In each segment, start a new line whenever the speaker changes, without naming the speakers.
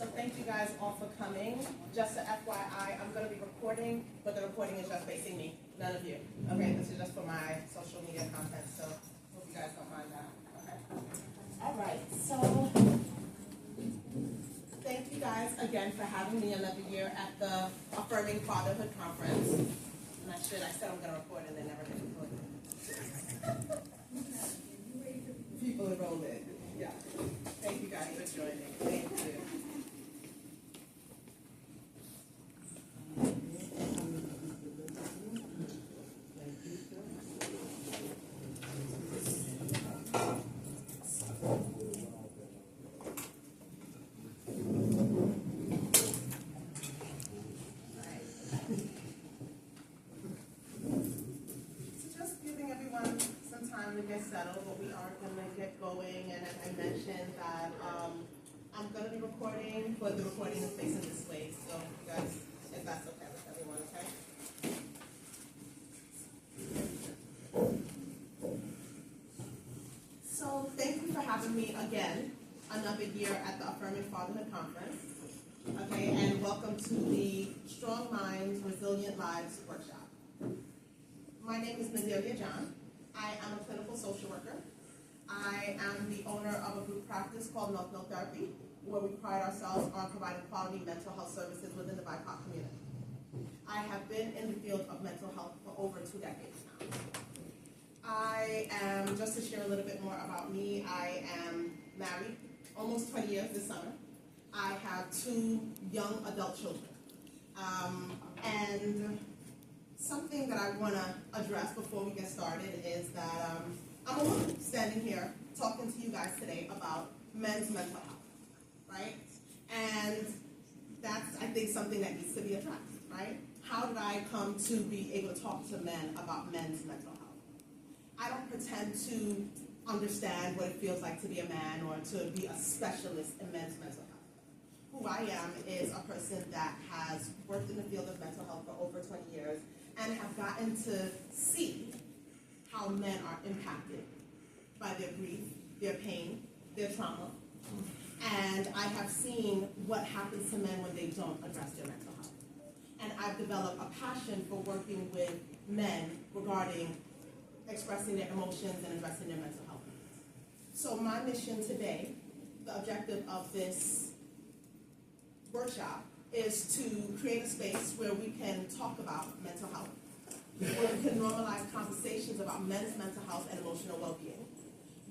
So thank you guys all for coming. Just a FYI, I'm going to be recording, but the recording is just facing me, none of you. Okay, this is just for my social media content, so hope you guys don't mind that. Okay. All right, so thank you guys again for having me another year at the Affirming Fatherhood Conference. And I said I'm going to record and then never hit record. People enrolled in. Yeah. Thank you guys for joining. Thank you. To get settled, but we are going to get going, and as I mentioned that I'm going to be recording, but the recording is facing this way, so you guys, if that's okay with everyone, okay? So thank you for having me again, another year at the Affirming Fatherhood Conference, okay, and welcome to the Strong Minds, Resilient Lives workshop. My name is Nadelia John. I am a clinical social worker. I am the owner of a group practice called Milk Therapy, where we pride ourselves on providing quality mental health services within the BIPOC community. I have been in the field of mental health for over 2 decades now. I am, just to share a little bit more about me, I am married, almost 20 years this summer. I have 2 young adult children. And something that I want to address before we get started is that I'm a woman standing here talking to you guys today about men's mental health, right? And that's, I think, something that needs to be addressed, right? How did I come to be able to talk to men about men's mental health? I don't pretend to understand what it feels like to be a man or to be a specialist in men's mental health. Who I am is a person that has worked in the field of mental health for over 20 years and have gotten to see how men are impacted by their grief, their pain, their trauma. And I have seen what happens to men when they don't address their mental health. And I've developed a passion for working with men regarding expressing their emotions and addressing their mental health needs. So my mission today, the objective of this workshop, is to create a space where we can talk about mental health, where we can normalize conversations about men's mental health and emotional well-being,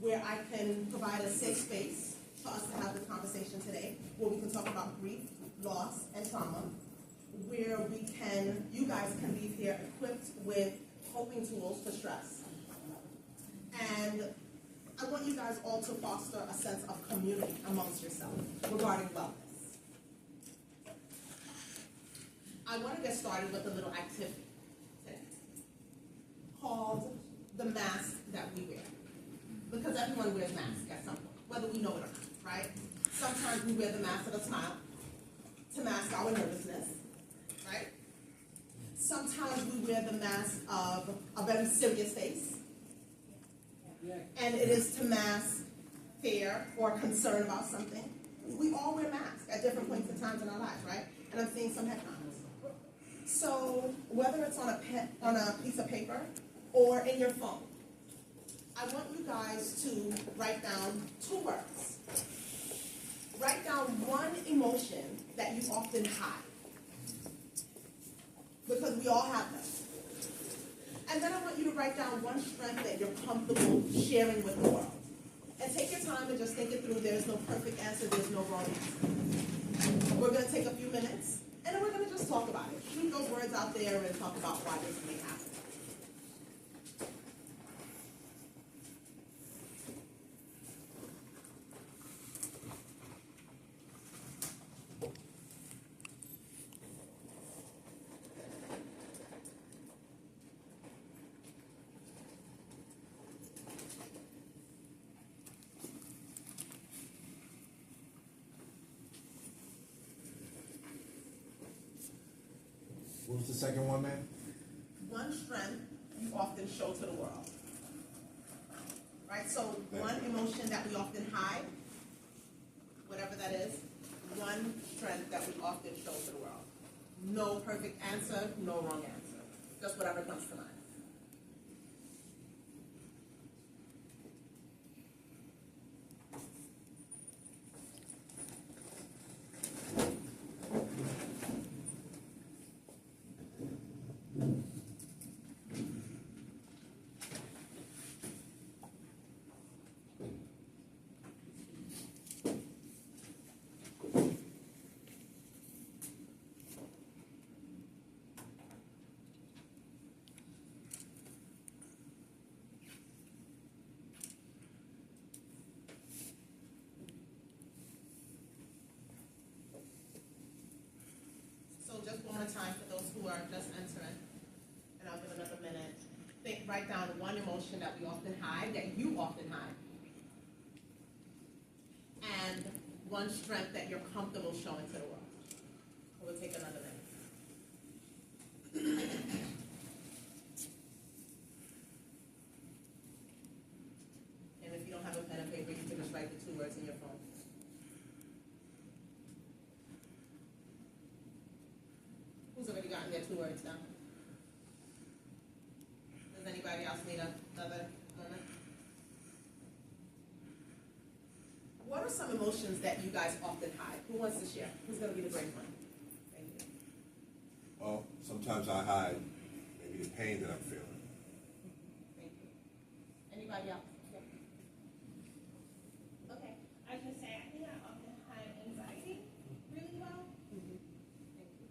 where I can provide a safe space for us to have this conversation today, where we can talk about grief, loss, and trauma, where you guys can leave here equipped with coping tools for stress. And I want you guys all to foster a sense of community amongst yourselves regarding wellness. I want to get started with a little activity today called the mask that we wear. Because everyone wears masks at some point, whether we know it or not, right? Sometimes we wear the mask of a smile to mask our nervousness, right? Sometimes we wear the mask of a very serious face, and it is to mask fear or concern about something. We all wear masks at different points in times in our lives, right? And I'm seeing some head nods. So whether it's on a piece of paper or in your phone, I want you guys to write down 2 words. Write down one emotion that you often hide, because we all have them. And then I want you to write down one strength that you're comfortable sharing with the world. And take your time and just think it through. There's no perfect answer. There's no wrong answer. We're going to take a few minutes, and then we're going to just talk about it. Shoot those words out there and talk about why this may happen.
What was the second one, man?
One strength you often show to the world. Right? So one emotion that we often hide, whatever that is, one strength that we often show to the world? No perfect answer, no wrong answer. Just whatever comes to mind. Just one more time for those who are just entering, and I'll give another minute. Write down one emotion that we often hide, that you often hide, and one strength that you're comfortable showing to the world. We'll take another minute. And if you don't have a pen and paper, you can just write the 2 words in your phone. Who's already gotten their 2 words down? Does anybody else need another moment? What are some emotions that you guys often hide? Who wants to share? Who's going to be the brave one? Thank you.
Well, sometimes I hide maybe the pain that I'm feeling.
Thank you. Anybody else? Yeah.
Okay, I was gonna say, I think I often hide anxiety really well.
Mm-hmm. Thank you.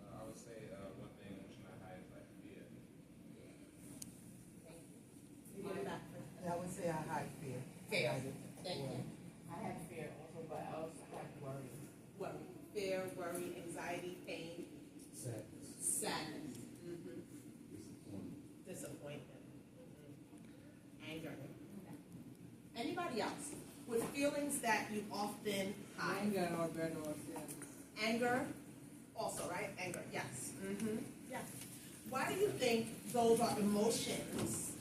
I would say one thing emotion I hide is like fear.
Thank you. You get it back first.
I would say I hide fear.
Fear.
I hide it.
Thank you.
I have fear also, but I also have worry.
Worry. Fear, worry, anxiety, pain, sadness. Mm-hmm. Disappointment. Mm-hmm. Anger. Anybody else with feelings that you often hide?
Anger or better or fear.
Anger, also, right? Anger, yes. Mm-hmm. Yeah. Why do you think those are emotions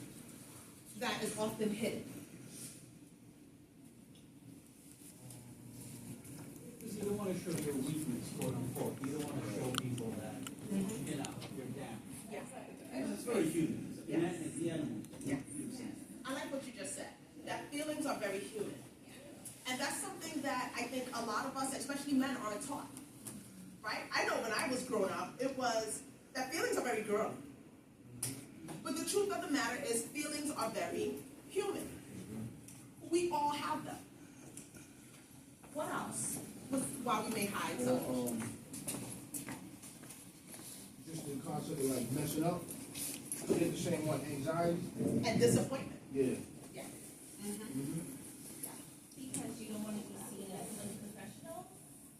that is often hidden?
Because you don't want to show your weakness, quote unquote. You don't want to show people that, you know, you're down.
Yeah.
It's very human.
Yes.
It's the animal.
Yes. I like what you just said. That feelings are very human. And that's something that I think a lot of us, especially men, aren't taught. Right? I know when I was growing up, it was that feelings are very girly. But the truth of the matter is feelings are very human. We all have them. What else? Why we may hide some.
Just the concept of like messing up. I did the same one, anxiety.
And disappointment.
Yeah.
Yeah.
Because you don't want to be seen as unprofessional.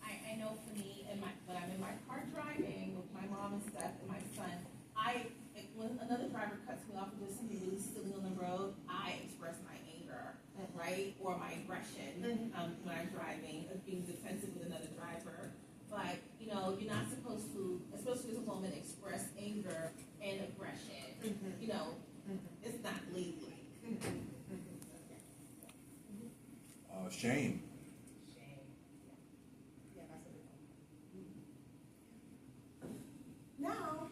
I know for me, when I'm in my car driving with my mom and stuff and my son, when another driver cuts me off and does something really silly on the road, I express my anger, right? Or my aggression when I'm driving, of being defensive with another driver. But, you know, you're not supposed to, especially as a woman, express anger and aggression. You know, it's not ladylike.
Shame.
Yeah, that's a big one. Now,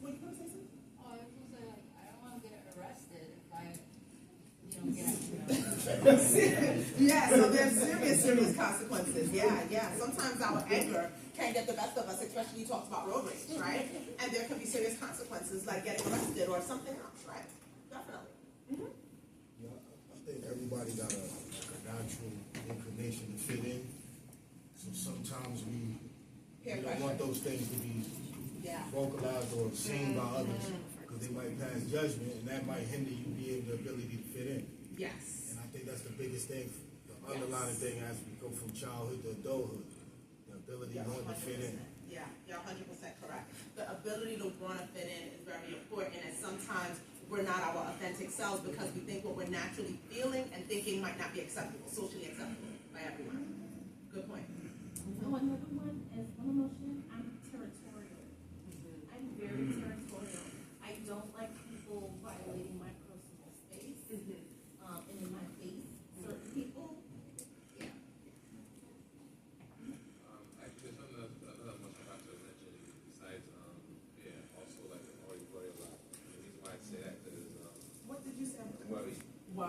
were you going to say something?
Oh, I was gonna say, like, I don't wanna get arrested if I, get
Yeah, so there's serious consequences. Yeah. Sometimes our anger can get the best of us, especially you talked about road rage, right? And there can be serious consequences like getting arrested or something else, right? Definitely. Mm-hmm.
Yeah, I think everybody got a natural inclination to fit in. So sometimes we don't want those things to be vocalized or seen by others because they might pass judgment and that might hinder you being the ability to fit in.
Yes.
And I think that's the biggest thing, the underlying thing as we go from childhood to adulthood, the ability to want to fit in.
Yeah, you're 100% correct. The ability to want to fit in is very important, and sometimes we're not our authentic selves because we think what we're naturally feeling and thinking might not be acceptable, socially acceptable by everyone. Good point.
Oh, another one is one emotion, I'm territorial. I'm very territorial. I don't like people violating my personal space, and in my face, certain people. Yeah.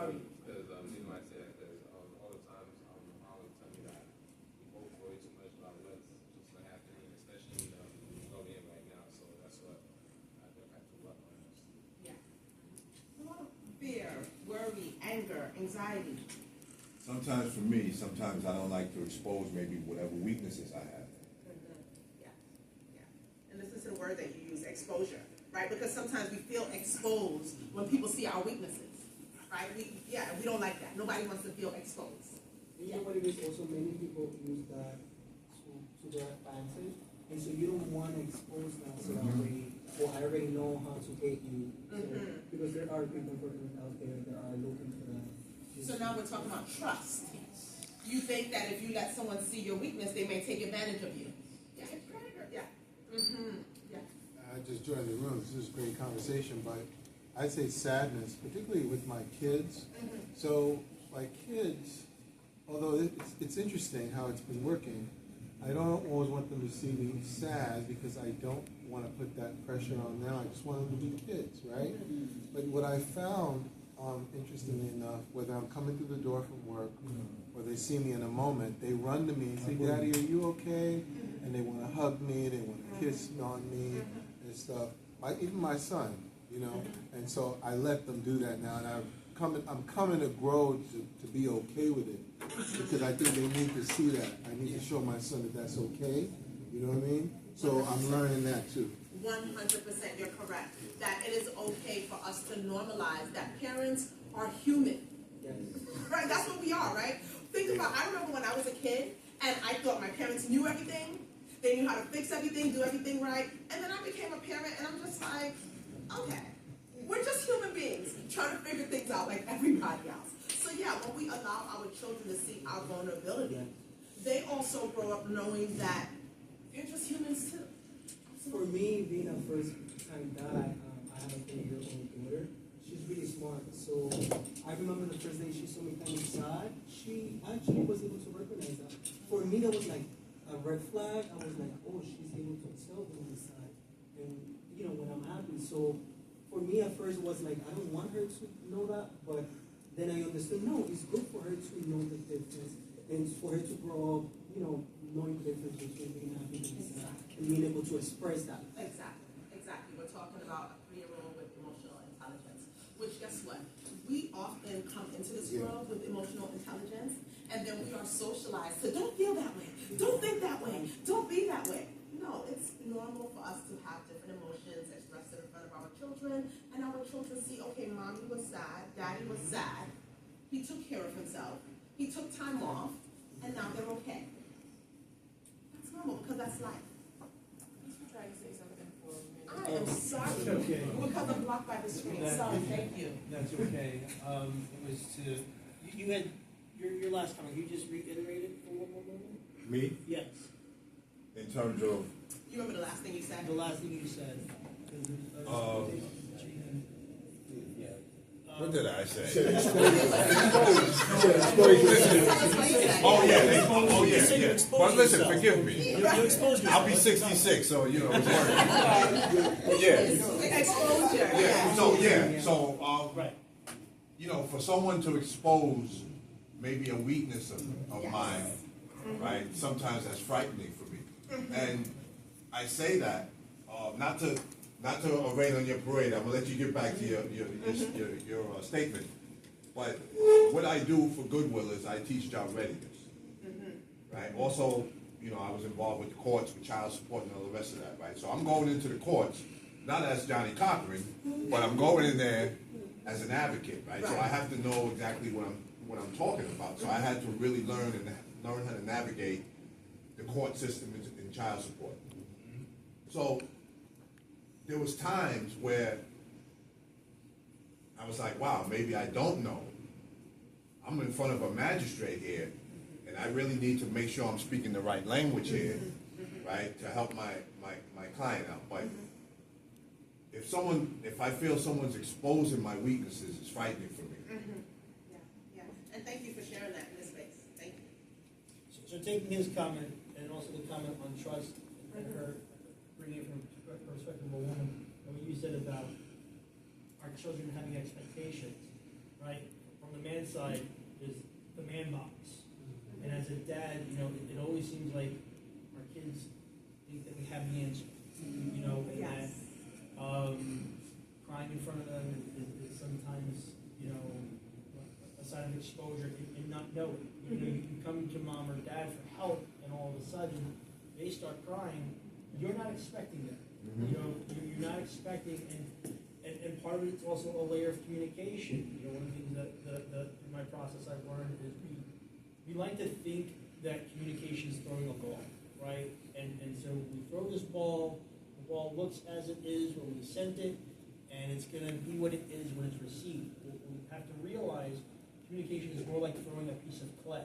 Worry.
Because the reason why I say that because all the times my mom would tell me that we both worry too much about what's just gonna happen, especially going in right now. So that's what I think I have to work on.
Yeah. A lot of fear, worry, anger, anxiety.
Sometimes for me, sometimes I don't like to expose maybe whatever weaknesses I have.
Yeah, yeah. And listen to the word that you use, exposure, right? Because sometimes we feel exposed when people see our weaknesses, right? We don't like that. Nobody wants to feel exposed.
You know what it is also, many people use that to their advantage, and so you don't want to expose that so that way, or I already know how to hate you, so, because there are people out there that are looking for that.
So now we're talking about trust. You think that if you let someone see your weakness, they may take advantage of you. Yeah, yeah. Yeah.
I just joined the room. This is a great conversation, but I'd say sadness, particularly with my kids. So my kids, although it's interesting how it's been working, I don't always want them to see me sad because I don't want to put that pressure on them. I just want them to be kids, right? But what I found, interestingly enough, whether I'm coming through the door from work or they see me in a moment, they run to me and say, "Daddy, are you okay?" And they want to hug me, they want to kiss on me and stuff. Even my son, and so I let them do that now, and I'm coming to grow to be okay with it, because I think they need to see that. I need to show my son that that's okay. You know what I mean? So I'm learning that too.
100%, you're correct. That it is okay for us to normalize that parents are human.
Yes.
Right? That's what we are, right? Think about, I remember when I was a kid and I thought my parents knew everything. They knew how to fix everything, do everything right. And then I became a parent and I'm just like, okay, we're just human beings trying to figure things out like everybody else. So yeah, when we allow our children to see our vulnerability, they also grow up knowing that they're just humans too.
For me, being a first-time dad, I have a 3-year-old daughter. She's really smart. So I remember the first day she saw me coming inside, she actually was able to recognize that. For me, that was like a red flag. I was like, oh, she's able to tell me inside. And, when I'm happy. So for me, at first, it was like, I don't want her to know that. But then I understood, no, it's good for her to know the difference. And for her to grow up, knowing the difference between being happy and being able to express that.
Exactly. We're talking about a 3-year-old with emotional intelligence, which guess what? We often come into this world with emotional intelligence, and then we are socialized to don't feel that way, don't think that way, don't be that way. No, it's normal for us to have different emotions expressed in front of our children, and our children see, okay, mommy was sad, daddy was sad, he took care of himself, he took time off, and now they're okay. That's normal because that's life.
Trying to say something for a minute.
I am sorry.
Okay.
Because I'm blocked by the screen. Sorry, thank you.
That's okay. It was you had, your last comment, you just reiterated for one more moment?
Me,
Yes,
in terms of,
You remember the last thing you said?
the last thing you said.
what did I say?
Tell us what you said.
Oh yeah,
said you
yeah.
exposed
But listen,
yourself.
forgive me.
You exposed yourself.
I'll be 66, so it's working. Yeah.
Exposure.
Yeah. So
Right.
for someone to expose maybe a weakness of mine, right? Sometimes that's frightening for me, and I say that not to rain on your parade. I'm gonna let you get back to your statement. But what I do for Goodwill is I teach job readiness, right? Also, I was involved with the courts, with child support, and all the rest of that, right? So I'm going into the courts not as Johnny Cochran, but I'm going in there as an advocate, right? So I have to know exactly what I'm talking about. So I had to really learn how to navigate the court system in child support. So there was times where I was like, wow, maybe I don't know. I'm in front of a magistrate here, and I really need to make sure I'm speaking the right language here, right, to help my client out. But if I feel someone's exposing my weaknesses, it's frightening for me.
Yeah. And thank you for sharing that in this space. Thank you.
So taking his comment and also the comment on trust and her bringing it from the perspective of a woman, and what you said about our children having expectations, right, from the man's side, is the man box. And as a dad, you know, it always seems like our kids think that we have the answer, you know, and that crying in front of them is sometimes, you know, a sign of exposure and not knowing. You know, you come to mom or dad for help, and all of a sudden they start crying. You're not expecting that. You know, you're not expecting, and part of it's also a layer of communication. You know, one of the things that in my process I've learned is we like to think that communication is throwing a ball, right? And so we throw this ball, the ball looks as it is when we sent it, and it's going to be what it is when it's received. We have to realize communication is more like throwing a piece of clay.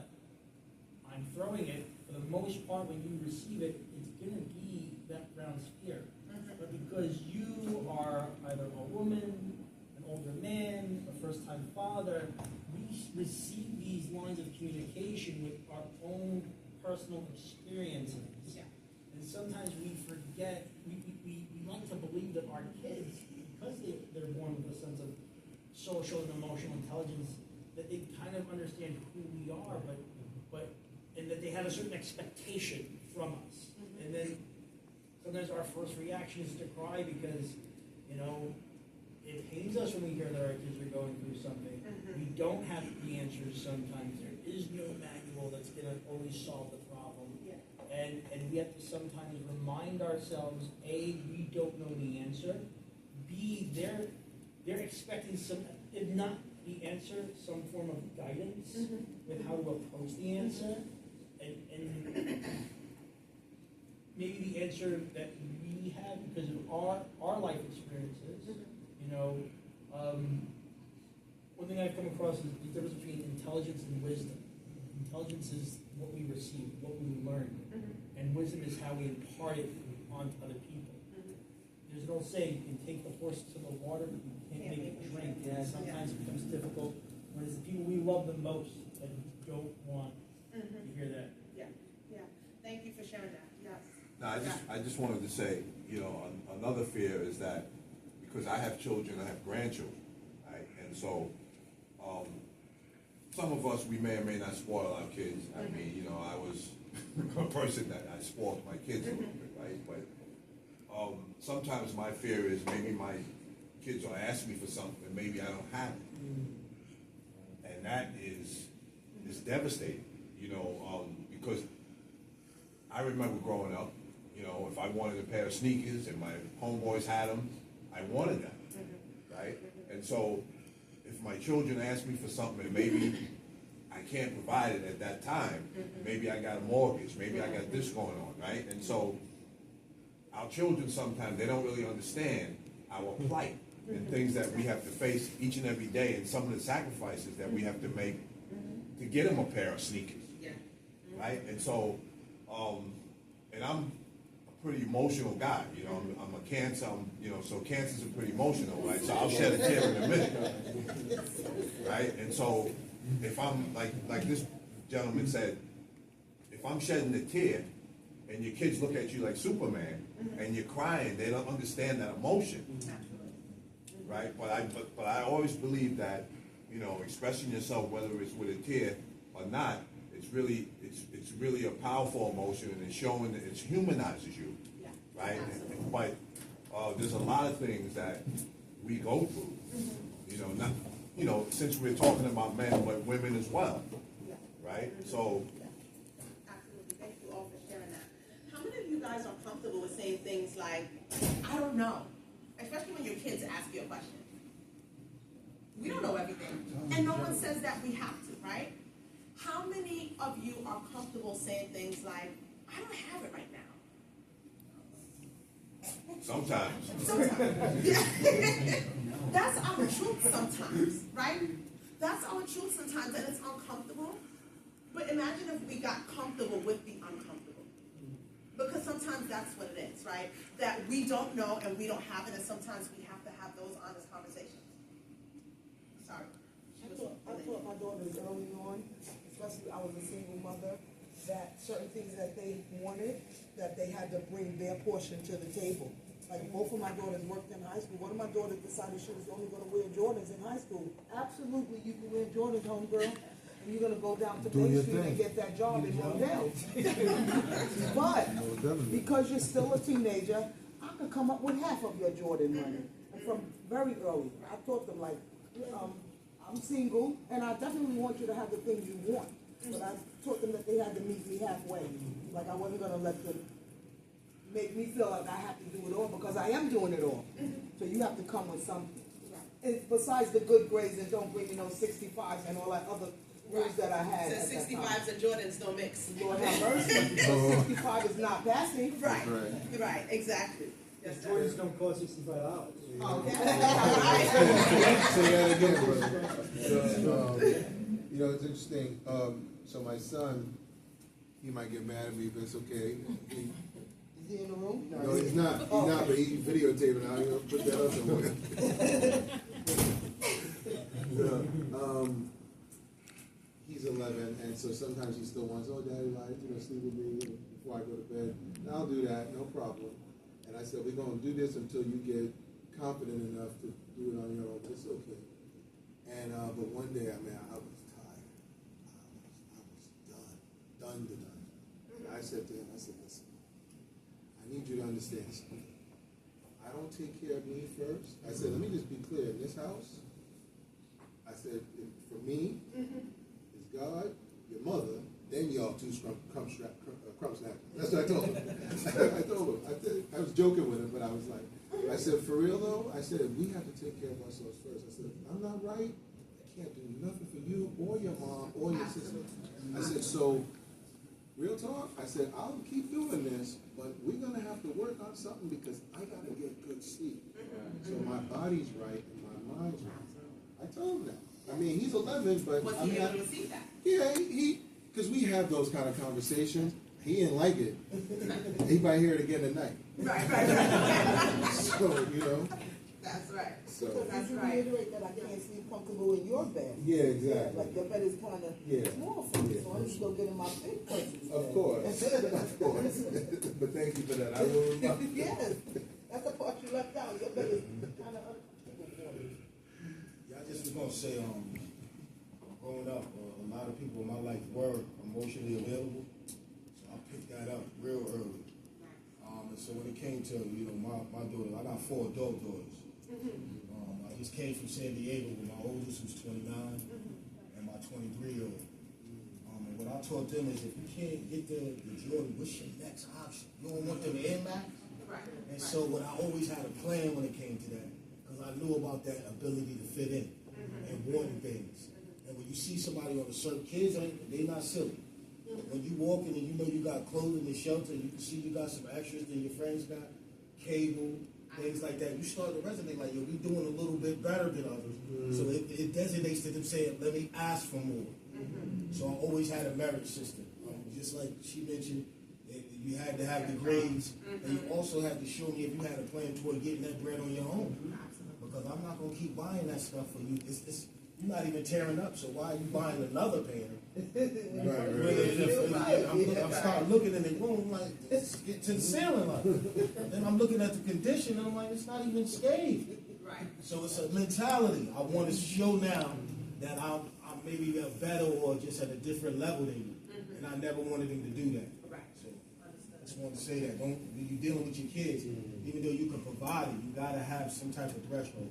I'm throwing it, for the most part, when you receive it, it's going to be that round sphere. But because you are either a woman, an older man, a first-time father, we receive these lines of communication with our own personal experiences.
Yeah.
And sometimes we forget, we like to believe that our kids, because they're born with a sense of social and emotional intelligence, that they kind of understand who we are, but and that they have a certain expectation from us. And then sometimes our first reaction is to cry because, you know, it pains us when we hear that our kids are going through something. We don't have the answers sometimes. There is no manual that's going to always solve the problem. And we have to sometimes remind ourselves, A, we don't know the answer. B, they're expecting some, if not the answer, some form of guidance with how to approach the answer. And maybe the answer that we have because of our life experiences, you know, one thing I've come across is the difference between intelligence and wisdom. Intelligence is what we receive, what we learn, and wisdom is how we impart it onto other people. There's an old saying, you can take the horse to the water, but you can't make it drink. And sometimes it becomes difficult when it's the people we love the most that don't want to hear that.
Yeah. Thank you for sharing that. Yes.
No, I just wanted to say, you know, another fear is that because I have children, I have grandchildren, right? And so, some of us, we may or may not spoil our kids. I mean, you know, I was a person that I spoiled my kids a little bit, right? But sometimes my fear is maybe my kids will ask me for something and maybe I don't have it. And that is devastating, you know, because I remember growing up, you know, if I wanted a pair of sneakers and my homeboys had them, I wanted them, right? And so if my children ask me for something and maybe I can't provide it at that time, maybe I got a mortgage, maybe I got this going on, right? And so our children sometimes, they don't really understand our plight and things that we have to face each and every day and some of the sacrifices that we have to make to get them a pair of sneakers, right? And so, and I'm a pretty emotional guy, you know, I'm a Cancer, you know, so Cancers are pretty emotional, right? So I'll shed a tear in a minute, right? And so if I'm, like this gentleman said, if I'm shedding a tear and your kids look at you like Superman and you're crying, they don't understand that emotion, right? But I always believe that, you know, expressing yourself, whether it's with a tear or not, it's really a powerful emotion, and it's showing that it humanizes you, right? But there's a lot of things that we go through, you know, not, you know, since we're talking about men, but women as well, right? So.
Absolutely. Thank you all for sharing that. How many of you guys are comfortable with saying things like, I don't know, especially when your kids ask you a question? We don't know everything, and no one says that we have to, right? How many of you are comfortable saying things like, I don't have it right now?
Sometimes.
Yeah. That's our truth sometimes, right? That's our truth sometimes, and it's uncomfortable. But imagine if we got comfortable with the uncomfortable. Because sometimes that's what it is, right? That we don't know and we don't have it, and sometimes we have to have those honest conversations. Sorry.
I taught my daughters early on, especially I was a single mother, that certain things that they wanted, that they had to bring their portion to the table. Like both of my daughters worked in high school. One of my daughters decided she was only gonna wear Jordans in high school. Absolutely, you can wear Jordans, homegirl, and you're gonna go down to
Do
Main
your
Street and
thing.
get that job in Mondale. But because you're still a teenager, I could come up with half of your Jordan money. And from very early, I taught them like, I'm single, and I definitely want you to have the things you want. But I taught them that they had to meet me halfway. Like I wasn't gonna let them make me feel like I have to do it all, because I am doing it all. So you have to come with something. And besides the good grades, and don't bring me no 65s and all that other grades that I had.
Says
at that time.
65s and Jordans don't mix.
Lord have mercy. So 65 is not passing.
Right, right, exactly. Yes, sir.
Jordans don't cost $65.
Okay.
Say that again, brother. You know, it's interesting. So my son, he might get mad at me, but it's okay.
Is he in the room?
No, he's not. He's not, but he's videotaping. I'm gonna put that up somewhere. He's 11, and so sometimes he still wants, oh, Daddy, like, sleep with me before I go to bed. And I'll do that, no problem. And I said, we're gonna do this until you get confident enough to do it on your own. It's okay. And but one day, I was tired. I was done. And I said to him, listen, I need you to understand something. I don't take care of me first. I said, let me just be clear. In this house, I said, for me, it's God, your mother, then y'all two crumb snappers. That's what I told him. I was joking with him, but I was like, I said, for real though, I said, we have to take care of ourselves first. I said, if I'm not right, I can't do nothing for you or your mom or your sister. I said, so, real talk, I said, I'll keep doing this, but we're going to have to work on something because I got to get good sleep. So my body's right and my mind's right. I told him that. I mean, he's 11, but
Was he able to see that?
Yeah, because we have those kind of conversations. He didn't like it. He might hear it again tonight.
Right.
So,
That's right.
So.
That's
You
right.
reiterate that I can't sleep comfortable in your bed.
Yeah, exactly.
Like your bed is kind of small for me, so I'm just gonna get in my big person's
Of
bed.
course. Of course. But thank you for that. I will remember.
Yes, that's the part you left out. Your bed is kind of uncomfortable for me.
Yeah, I just was gonna say, growing up, a lot of people in my life were emotionally available, so I picked that up real early. And so when it came to, my daughter, I got 4 adult daughters. I just came from San Diego with my oldest, who's 29, and my 23-year-old. And what I taught them is if you can't get the Jordan, what's your next option? You don't want them Air Max?
Right.
And so what I always had a plan when it came to that, because I knew about that ability to fit in and wanting things. And when you see somebody on a certain, kids, they're not silly. When you walk in and you know you got clothing and shelter, you can see you got some extras than your friends got, cable, things like that. You start to resonate like, yo, we doing a little bit better than others. So it designates to them saying, let me ask for more. So I always had a merit system. Just like she mentioned, you had to have the grades, and you also had to show me if you had a plan toward getting that bread on your own. Because I'm not going to keep buying that stuff for you. You're not even tearing up, so why are you buying another pair? I'm starting looking in the room like, it's to the ceiling like. Then I'm looking at the condition and I'm like, it's not even scathed.
Right.
So it's a mentality. I want to show now that I'm maybe better or just at a different level than you. And I never wanted him to do that.
Right.
So I just want to say that. When you're dealing with your kids, even though you can provide it, you got to have some type of threshold.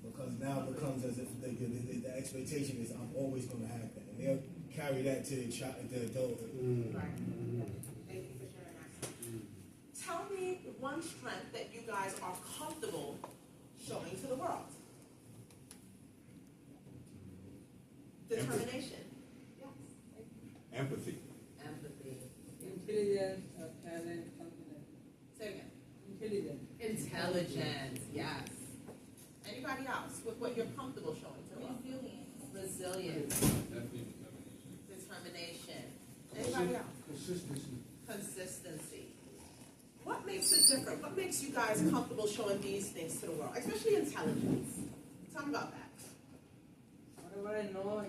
Because now it becomes as if the expectation is I'm always going to have that. And they'll carry that to the adulthood.
Right. Thank you for sharing that. Tell me one strength that you guys are comfortable showing to the world. Determination. Yes.
Empathy.
Intelligence, talent, confidence.
Say again.
Intelligence.
Intelligence. Yes. Anybody else with what you're comfortable showing to the world? Resilience.
Definitely
Determination. Anybody else? Consistency. What makes it different? What makes you guys comfortable showing these things to the world, especially intelligence? Tell me about that.
Whatever I know, I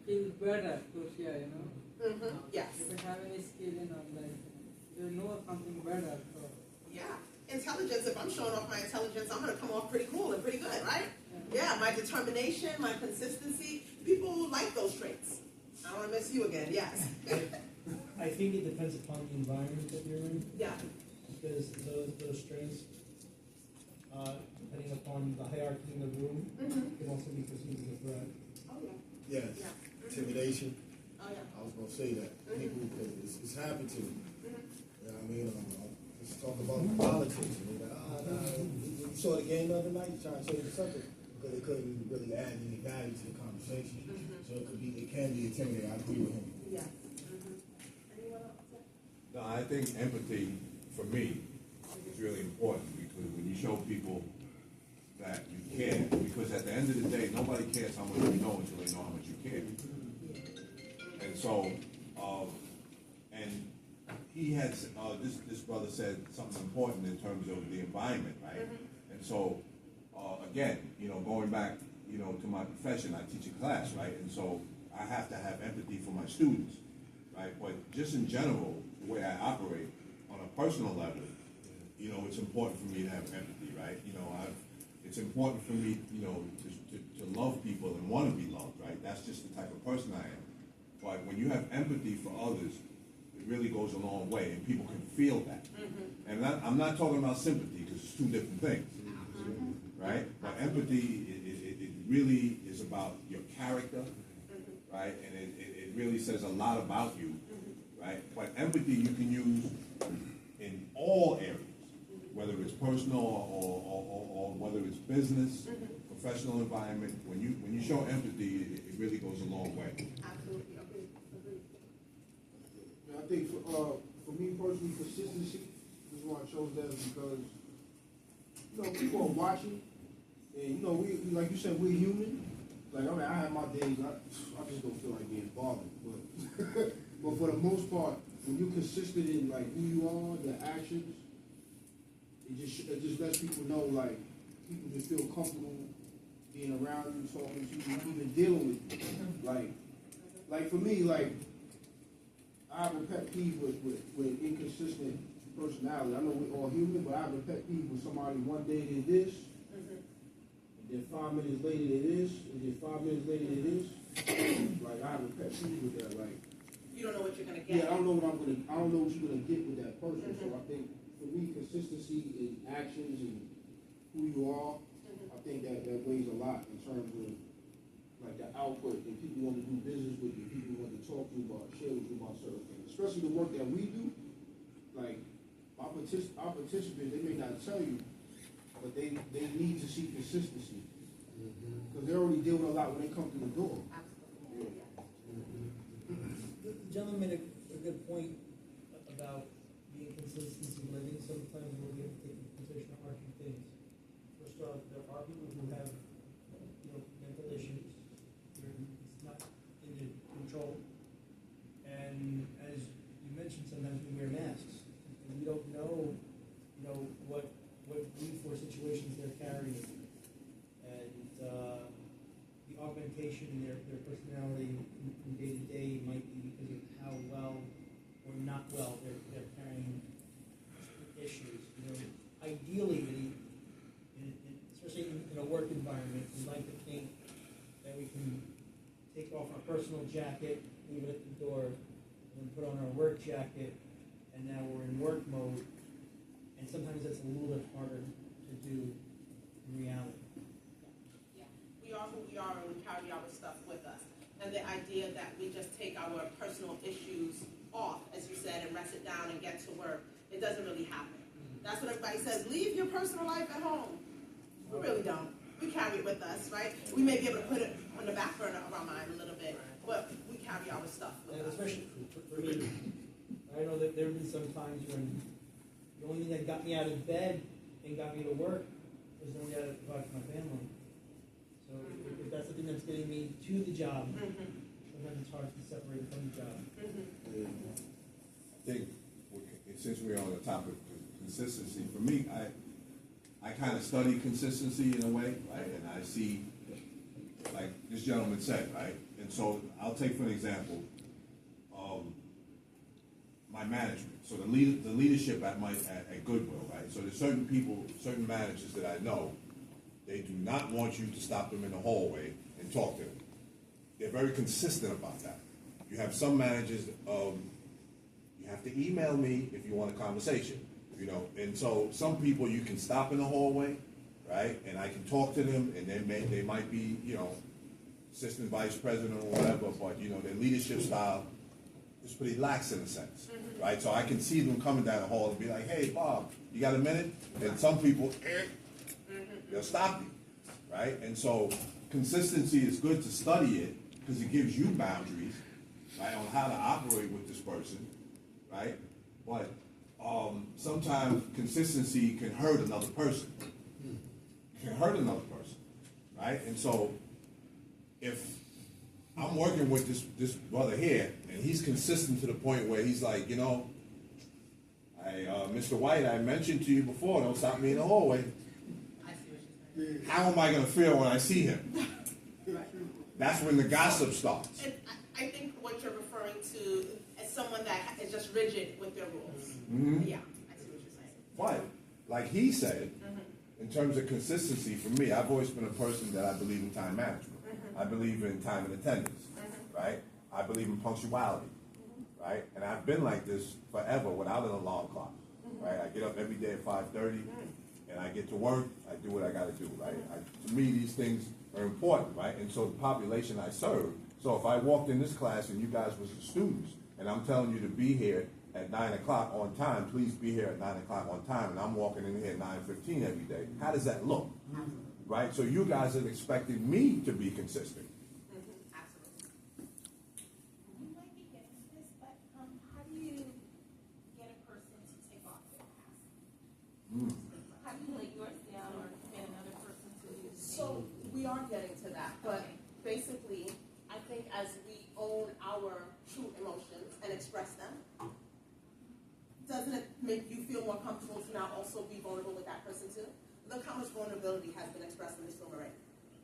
feel better to share,
Yes.
If I have any skill, like, you know something better. So.
Yeah. intelligence, if I'm showing off my intelligence, I'm gonna come off pretty cool and pretty good, right? Yeah, my determination, my consistency, people like those traits. I don't wanna miss you again, yes.
I think it depends upon the environment that you're in,
Yeah,
because those strengths, depending upon the hierarchy in the room, can also be perceived as a threat.
oh yeah,
Yes,
yeah,
intimidation,
oh yeah.
I was gonna say that, people, it's happened to me. You know what I mean, let's talk about politics, you know, you saw the game the other night, trying to say something, because they couldn't really add any value to the conversation, so it can be intimidating, I agree with him.
Yeah. Anyone else?
No, I think empathy, for me, is really important, because when you show people that you care, because at the end of the day, nobody cares how much you know until they know how much you care. And so, and he had, this brother said something important in terms of the environment, right? And so, again, you know, going back, you know, to my profession, I teach a class, right? And so I have to have empathy for my students, right? But just in general, the way I operate on a personal level, you know, it's important for me to have empathy, right? You know, it's important for me, you know, to love people and want to be loved, right? That's just the type of person I am. But when you have empathy for others, it really goes a long way, and people can feel that. And I'm not talking about sympathy, because it's two different things, right? But empathy, it really is about your character, right? And it really says a lot about you, right? But empathy you can use in all areas, whether it's personal or whether it's business, professional environment. When you show empathy, it really goes a long way.
Absolutely, agree.
I think for me personally, consistency is why I chose that, because you know people are watching, and you know we like you said, we're human. Like, I mean, I have my days, I just don't feel like being bothered, but but for the most part, when you're consistent in like who you are, your actions, it just lets people know, like, people just feel comfortable being around you, talking to you, even dealing with you. Like for me, like, I have a pet peeve with inconsistent personality. I know we're all human, but I have a pet peeve with somebody one day they're this, and then 5 minutes later they're this, and then 5 minutes later they're this. Like, I have a pet peeve with that. Like,
You don't know what you're gonna get.
yeah, I don't know what you're gonna get with that person. So I think for me, consistency in actions and who you are, I think that weighs a lot in terms of like the output, and people want to do business with you, people want to talk to you about, share with you about certain things. Especially the work that we do. Like, our participants, they may not tell you, but they need to see consistency. Because they already deal with a lot when they come through the door.
The gentleman made a good point about being consistency living. Sometimes we'll be able to take into consideration are two things. First off, there are people who have, mental issues. It's not in their control. And as you mentioned, sometimes we wear masks, and we don't know, what grief or situations they're carrying, and the augmentation in their personality from day to day might be because of how well or not well they're carrying issues. Ideally, especially in a work environment, we like to think that we can take off our personal jacket, leave it at the door, and then put on our work jacket, and now we're in work mode. And sometimes that's a little bit harder to do in reality.
Yeah, we are who we are, and we carry our stuff with us. And the idea that we just take our personal issues off, as you said, and rest it down and get to work, it doesn't really happen. That's what everybody says, leave your personal life at home. We really don't. We carry it with us, right? We may be able to put it on the back burner of our mind a little bit, but we carry our stuff with
And
us.
especially for me, I know that there have been some times when the only thing that got me out of bed and got me to work was knowing how to provide for my family. So if that's the thing that's getting me to the job, sometimes it's hard to be separated from the job.
I think, since we're on the topic of consistency, for me, I kind of study consistency in a way, right? And I see, like this gentleman said, right? And so I'll take for an example, my management, so the leadership at Goodwill, right? So there's certain people, certain managers that I know, they do not want you to stop them in the hallway and talk to them. They're very consistent about that. You have some managers, you have to email me if you want a conversation, you know. And so some people you can stop in the hallway, right? And I can talk to them, and they might be, you know, assistant vice president or whatever, but you know, their leadership style is pretty lax in a sense, right? So I can see them coming down the hall and be like, hey, Bob, you got a minute? And some people, they'll stop you, right? And so consistency is good to study it because it gives you boundaries, right, on how to operate with this person, right? But sometimes consistency can hurt another person. It can hurt another person, right? And so if I'm working with this brother here, and he's consistent to the point where he's like, you know, Mr. White, I mentioned to you before, don't stop me in the hallway. How am I going to feel when I see him? That's when the gossip starts.
And I think what you're referring to as someone that is just rigid with their rules.
Mm-hmm.
Yeah, I see what you're saying.
But, like he said, in terms of consistency, for me, I've always been a person that I believe in time management. I believe in time and attendance, right? I believe in punctuality, right? And I've been like this forever without an alarm clock, right? I get up every day at 5:30, and I get to work. I do what I got to do, right? To me, these things are important, right? And so the population I serve. So if I walked in this class and you guys was the students, and I'm telling you to be here at 9 o'clock on time, please be here at 9 o'clock on time, and I'm walking in here at 9:15 every day. How does that look? Right? So you guys are expecting me to be consistent.
Absolutely.
You might be getting this, but how do you get a person to take off their mask? How do you lay yours down or get another person to do the same?
So we are getting to that, but basically, I think as we own our true emotions and express them, doesn't it make you feel more comfortable to now also be vulnerable with that person too? Look how much vulnerability has been expressed in this room already,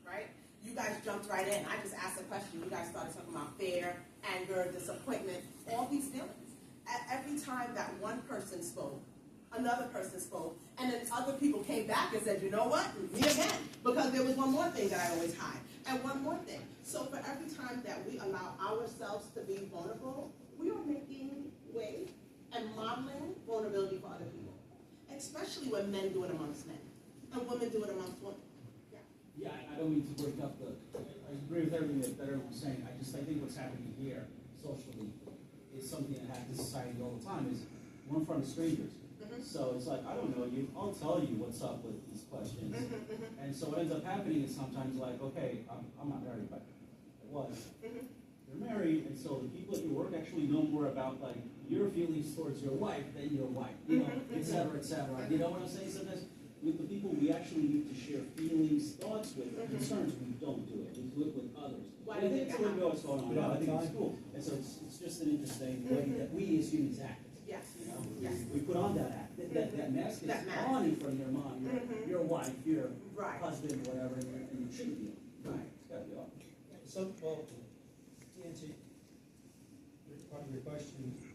right? You guys jumped right in. I just asked a question. You guys started talking about fear, anger, disappointment, all these feelings. At every time that one person spoke, another person spoke, and then other people came back and said, you know what, me again, because there was one more thing that I always hide, and one more thing. So for every time that we allow ourselves to be vulnerable, we are making way and modeling vulnerability for other people, especially when men do it amongst men, and women do it amongst women.
Yeah, I don't mean to break up I agree with everything that everyone's saying. I think what's happening here socially is something that happens in society all the time, is we're in front of strangers. So it's like, I don't know you, I'll tell you what's up with these questions. And so what ends up happening is sometimes like, okay, I'm not married, but I was. You're married, and so the people at your work actually know more about like your feelings towards your wife than your wife, you know, et cetera, et cetera. You know what I'm saying? Sometimes with the people we actually need to share feelings, thoughts with, concerns, we don't do it. We do it with others.
Why
I think it's a little bit what's going on. Yeah, I think it's cool. And so it's just an interesting way that we as humans act.
Yes.
You know,
Yes.
we put on that act. That mask is on in front of your mom, your wife, your husband, whatever, and you shouldn't be. Right. It's got to be off.
So, well, to answer part of your question, is,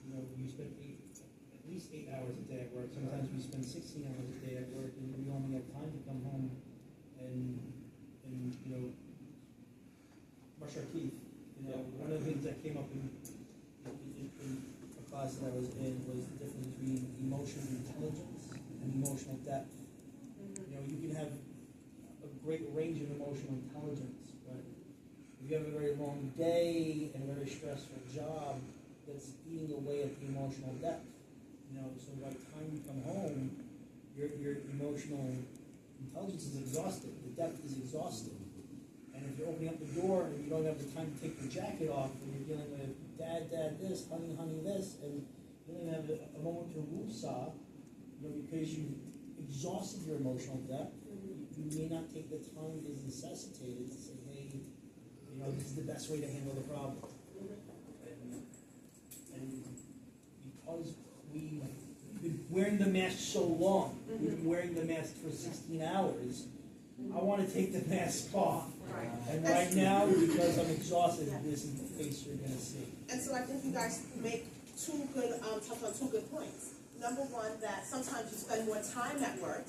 you know, you spend at least 8 hours a day at work. Sometimes we spend 16 hours a day at work, and we only have time to come home and you know, brush our teeth. You know, one of the things that came up in a class that I was in was the difference between emotional intelligence and emotional depth. You know, you can have a great range of emotional intelligence, but if you have a very long day and a very stressful job, that's eating away at the emotional depth. You know, so by the time you come home, your emotional intelligence is exhausted. The depth is exhausted. And if you're opening up the door and you don't have the time to take your jacket off, and you're dealing with dad this, honey this, and you don't even have a moment to woosah, you know, because you exhausted your emotional depth, you may not take the time that is necessitated to say, hey, you know, this is the best way to handle the problem. And because we've been wearing the mask so long, we've been wearing the mask for 16 hours, I want to take the mask off. And right now, because I'm exhausted, this is the face you're going to see.
And so I think you guys make touched on two good points. Number one, that sometimes you spend more time at work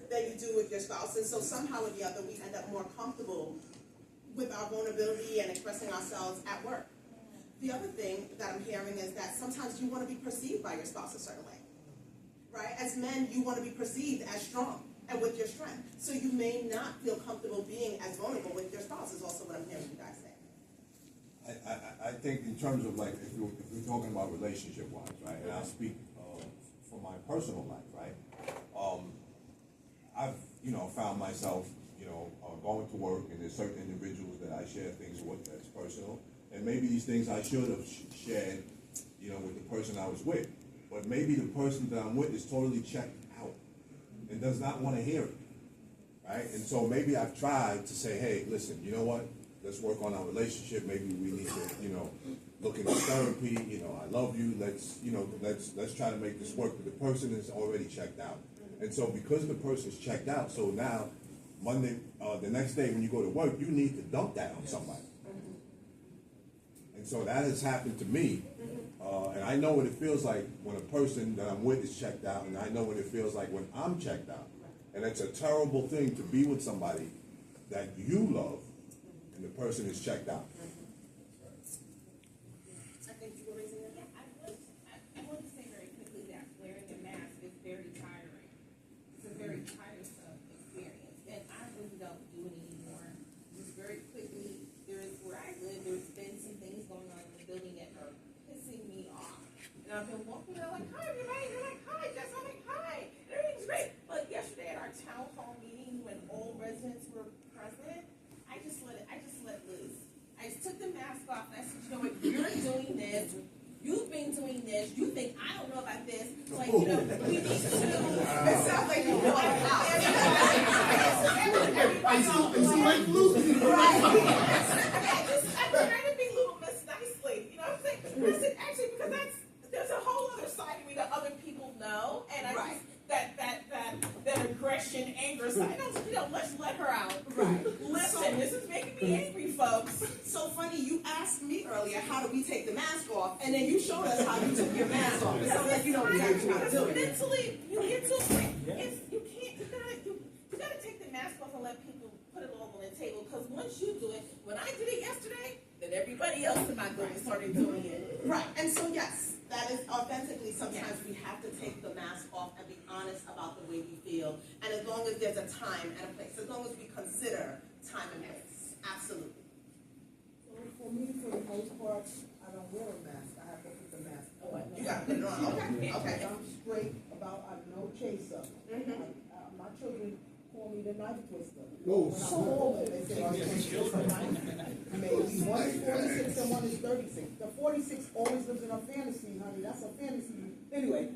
than you do with your spouse, and so somehow or the other we end up more comfortable with our vulnerability and expressing ourselves at work. The other thing that I'm hearing is that sometimes you want to be perceived by your spouse a certain way, right? As men, you want to be perceived as strong and with your strength, so you may not feel comfortable being as vulnerable with your spouse is also what I'm hearing you guys say.
I think in terms of like, if we're talking about relationship wise, right, and I'll speak for my personal life, right, I've, found myself, going to work, and there's certain individuals that I share things with that's personal, and maybe these things I should have shared, with the person I was with, but maybe the person that I'm with is totally checked out and does not want to hear it, right, and so maybe I've tried to say, hey, listen, you know what? Let's work on our relationship. Maybe we need to, look into therapy. I love you. Let's try to make this work. But the person is already checked out, and so because the person's checked out, so now Monday, the next day when you go to work, you need to dump that on somebody. And so that has happened to me, and I know what it feels like when a person that I'm with is checked out, and I know what it feels like when I'm checked out, and it's a terrible thing to be with somebody that you love. And the person is checked out.
I think you were raising your hand.
I want to say very quickly that wearing a mask is very tiring. It's a very tiresome experience, and I really don't do it anymore. Just very quickly, where I live, there's been some things going on in the building that are pissing me off. And I've been walking around like, hi everybody, they're like, hi, Jess, I'm like, hi, everything's great. But yesterday at our town hall meeting, when all residents were present, I just let loose. I just took the mask off and I said, you know what, you're doing this, you've been doing this, you think I don't know about this, like, we need to. It sounds like you know about
Like losing.
I'm trying to be little Miss Nicely, what I'm saying? Listen, actually, because there's a whole other side of me that other people know, and I just, that aggression, anger side, let's let her out.
Right.
Listen, this is making me angry, folks.
So funny, you asked me earlier, how do we take the mask off? And then you showed us how you took your mask off. It sounds like you know exactly how to do it.
Mentally, you get to a point. You gotta take the mask off and let people put it all on the table. Because once you do it, when I did it yesterday, then everybody else in my building started doing it.
Right, and so yes, that is authentically, sometimes we have to take the mask off and be honest about the way we feel. And as long as there's a time and a place, as long as we consider time and place, absolutely.
So for me, for the most part, I don't wear a mask. I have to put the mask on.
You gotta put it on, okay.
I'm straight about, I'm no chaser. My children call me the knife twister.
Oh.
When I call them, they say, I'm twisting a knife. Maybe one is 46 and one is 36. The 46 always lives in a fantasy, honey. That's a fantasy. Anyway,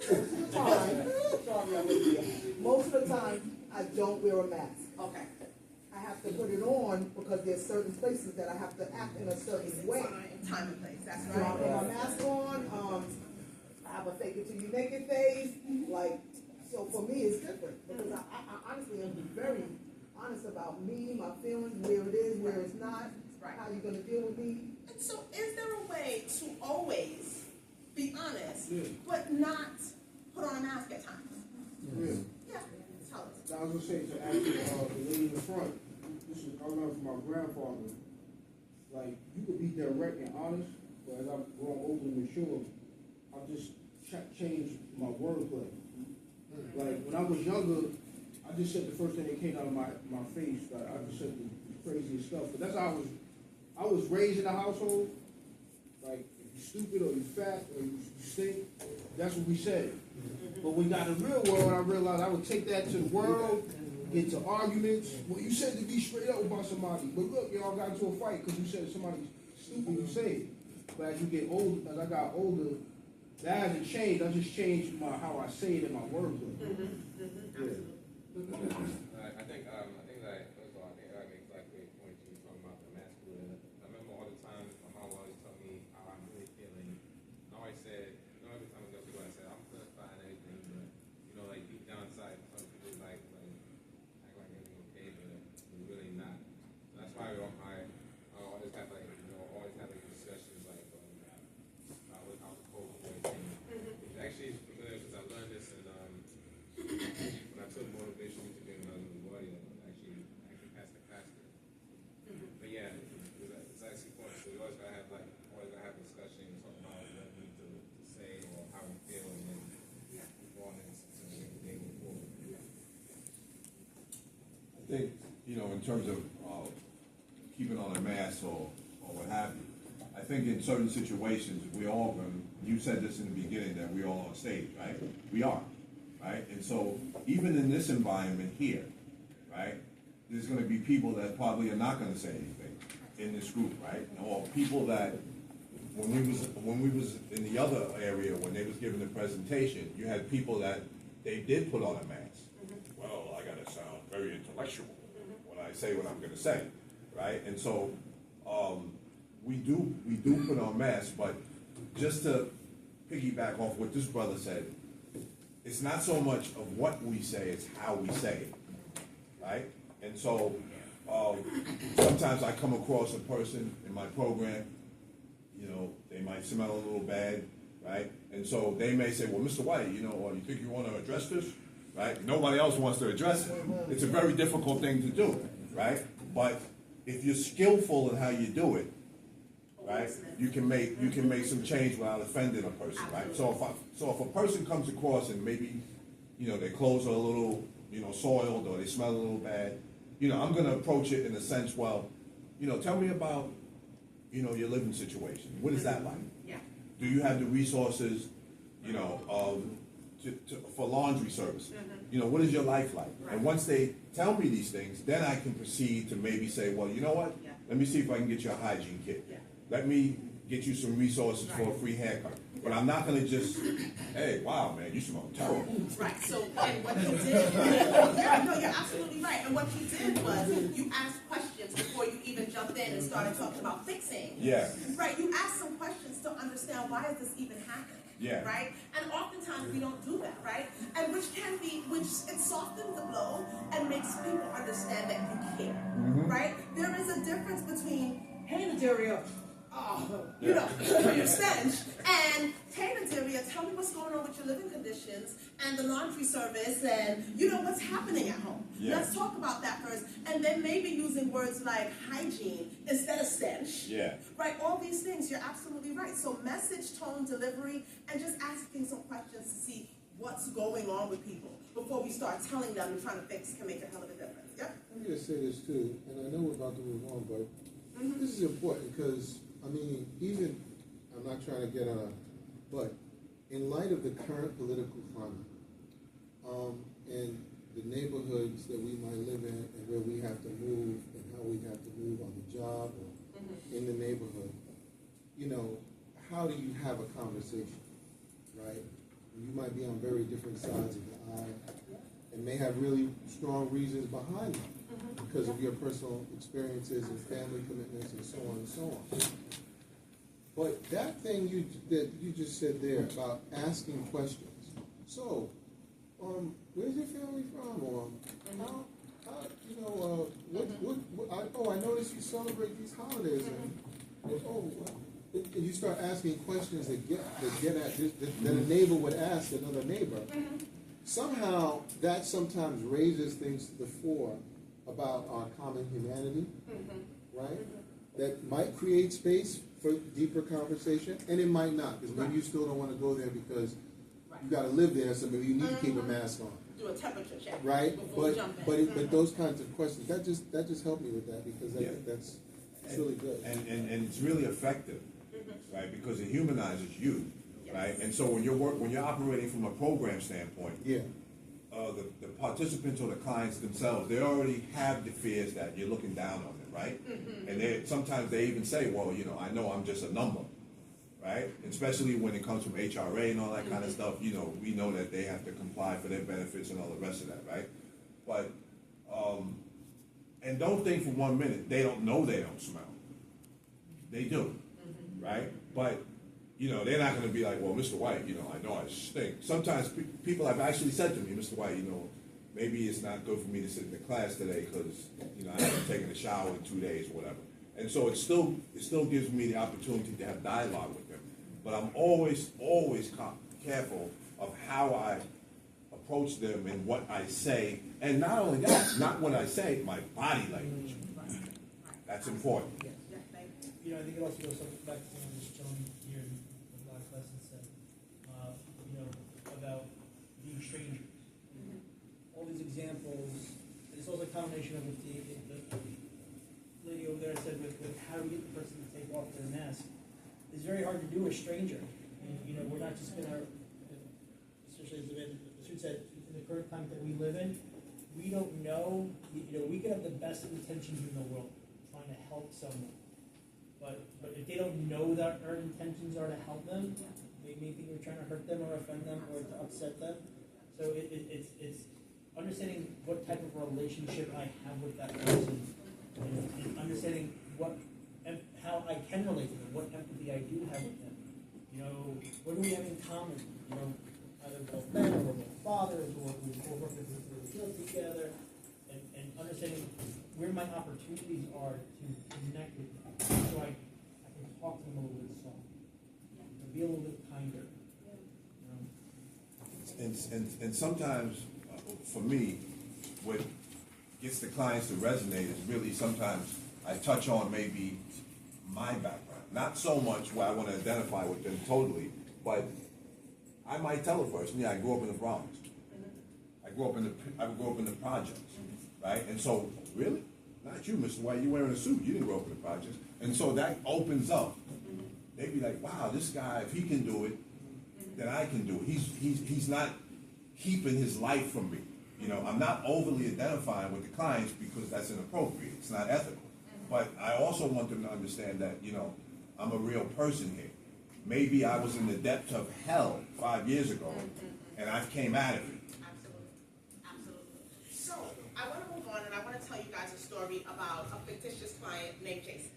most of the time, sorry, I'm with you. Most of the time, I don't wear a mask.
Okay.
I have to put it on because there's certain places that I have to act in a certain way.
Time and place, that's
So I
right.
put my mask on, I have a fake it till you make it phase, so for me it's different, because I honestly am very honest about me, my feelings, where it is, where it's not, how you're gonna deal with me.
And so is there a way to always be honest, but not put on a mask at times? Yeah, tell us.
I was gonna say to actually the lady in the front, I learned from my grandfather, like, you could be direct and honest, but as I've grown older and mature, I've just changed my wordplay. Like, when I was younger, I just said the first thing that came out of my face, like, I just said the craziest stuff, but that's how I was raised in a household, like, if you're stupid or you're fat or you stink, that's what we said. But when we got in the real world, I realized I would take that to the world, get to arguments. Well, you said to be straight up about somebody, but look, y'all got into a fight because you said somebody's stupid, you say it. But as you get older, as I got older, that hasn't changed. I just changed how I say it in my wordplay.
I think that first of all, I think that makes like a great point to talking about the masculine. I remember all the time my mom always told me how I'm really feeling. I always said, every time I go to school, I said I'm feeling fine and everything, but like deep down inside, some people like act like everything's okay, but it's really not. So that's why I always have always having discussions like about what I was told
think, you know, in terms of keeping on a mask or what have you, I think in certain situations, we all gonna, you said this in the beginning, that we all on stage, right? We are, right? And so, even in this environment here, right, there's gonna be people that probably are not gonna say anything in this group, right? Or people that, when we was in the other area, when they was giving the presentation, you had people that they did put on a mask. Well, I gotta sound very intellectual when I say what I'm gonna say, right? And so, we do put on masks, but just to piggyback off what this brother said, it's not so much of what we say, it's how we say it, right? And so, sometimes I come across a person in my program, you know, they might smell a little bad, right? And so they may say, well, Mr. White, you know, you think you want to address this, right? Nobody else wants to address it. It's a very difficult thing to do, right? But if you're skillful in how you do it, right, you can make some change without offending a person, right? So if a person comes across and maybe, you know, their clothes are a little, you know, soiled or they smell a little bad, you know, I'm going to approach it in the sense, well, you know, tell me about, you know, your living situation. What is that like?
Yeah.
Do you have the resources, you know, for laundry services? You know, what is your life like?
Right.
And once they tell me these things, then I can proceed to maybe say, well, you know what?
Yeah.
Let me see if I can get you a hygiene kit.
Yeah.
Let me get you some resources for a free haircut. But I'm not gonna just, hey, wow, man, you smell terrible.
Right, so, and what you did, yeah, no, you're absolutely right, and what you did was, you asked questions before you even jumped in and started talking about fixing.
Yeah.
Right, you asked some questions to understand why is this even happening.
Yeah.
Right? And oftentimes we don't do that, right? And which it softens the blow and makes people understand that you care. Right? There is a difference between, hey, Naderia, you know, your stench, and hey, Naderia, tell me what's going on with your living conditions and the laundry service and, you know, what's happening at home.
Yeah.
Let's talk about that first. And then maybe using words like hygiene instead of stench.
Yeah.
Right, all these things, you're absolutely right. So message, tone, delivery, and just asking some questions to see what's going on with people before we start telling them and trying to fix can make a hell of a difference. Yep.
I'm going to say this too, and I know we're about to move on, but this is important because, I mean, even, I'm not trying to get on but in light of the current political climate, and the neighborhoods that we might live in and where we have to move and how we have to move on the job or in the neighborhood, you know, how do you have a conversation, right? You might be on very different sides of the aisle and may have really strong reasons behind it because of your personal experiences and family commitments and so on and so on. But that thing that you just said there about asking questions. So, where's your family from? Or how you know, I noticed you celebrate these holidays, and you start asking questions that get at that a neighbor would ask another neighbor. Somehow that sometimes raises things to the fore about our common humanity, right? That might create space for deeper conversation, and it might not, because maybe you still don't want to go there because you got to live there, so maybe you need to keep a mask on.
Do a temperature check.
Right,
before we jump in.
but those kinds of questions, that just helped me with that, because I think that's really good.
And it's really effective, right? Because it humanizes you, right? And so when you're operating from a program standpoint,
Yeah.
The participants or the clients themselves, they already have the fears that you're looking down on them, right? And sometimes they even say, well, you know, I know I'm just a number, right? Especially when it comes from HRA and all that kind of stuff, you know, we know that they have to comply for their benefits and all the rest of that, right? But, and don't think for 1 minute, they don't know they don't smell. They do, right? But, you know, they're not going to be like, well, Mr. White, you know, I know I stink. Sometimes people have actually said to me, Mr. White, you know, maybe it's not good for me to sit in the class today because, you know, I haven't taken a shower in 2 days or whatever. And so it still gives me the opportunity to have dialogue with them. But I'm always careful of how I approach them and what I say. And not only that, not what I say, my body language. That's important.
You know, I think it also goes back to what Mr. Tony here in the last lesson said, you know, about being strangers. All these examples is also a combination of what the lady over there said with how to get the person to take off their mask. It's very hard to do with a stranger. And, you know, we're not just gonna, especially as the student said, in the current climate that we live in, we don't know, you know, we could have the best intentions in the world, trying to help someone. But if they don't know that our intentions are to help them, they may think we're trying to hurt them or offend them or to upset them. So it's understanding what type of relationship I have with that person, and understanding how I can relate to them, what empathy I do have with them. You know, what do we have in common? You know, either both men or both fathers, or we both work in the field together, and understanding where my opportunities are to connect with them, so I can talk to them a little bit softer, be a little bit kinder.
And sometimes, for me, what gets the clients to resonate is really sometimes I touch on maybe my background. Not so much where I want to identify with them totally, but I might tell a person, yeah, I grew up in the Bronx. I grew up in the projects, right? And so, really? Not you, Mr. White, you wearing a suit. You didn't grow up in the projects. And so that opens up. They be like, wow, this guy, if he can do it, then I can do it. He's not keeping his life from me. You know, I'm not overly identifying with the clients because that's inappropriate. It's not ethical. But I also want them to understand that, you know, I'm a real person here. Maybe I was in the depths of hell 5 years ago, and I came out of it.
Absolutely. Absolutely. So, I want to move on, and I want to tell you guys a story about a fictitious client named Jason.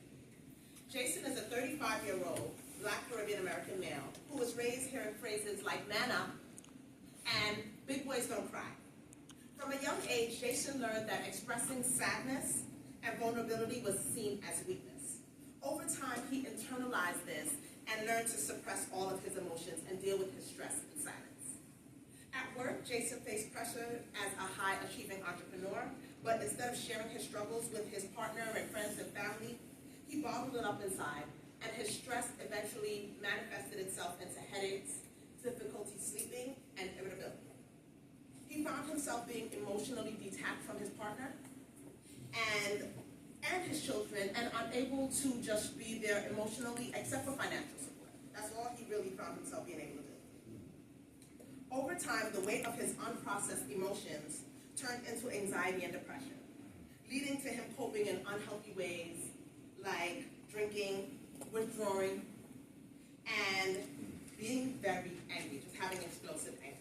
Jason is a 35-year-old Black Caribbean American male who was raised hearing phrases like "man up" and "big boys don't cry." From a young age, Jason learned that expressing sadness and vulnerability was seen as weakness. Over time, he internalized this and learned to suppress all of his emotions and deal with his stress in silence. At work, Jason faced pressure as a high-achieving entrepreneur, but instead of sharing his struggles with his partner and friends and family, he bottled it up inside, and his stress eventually manifested itself into headaches, difficulty sleeping, and irritability. He found himself being emotionally detached from his partner and his children, and unable to just be there emotionally except for financial support. That's all he really found himself being able to do. Over time, the weight of his unprocessed emotions turned into anxiety and depression, leading to him coping in unhealthy ways like drinking, withdrawing, and being very angry, just having explosive anger.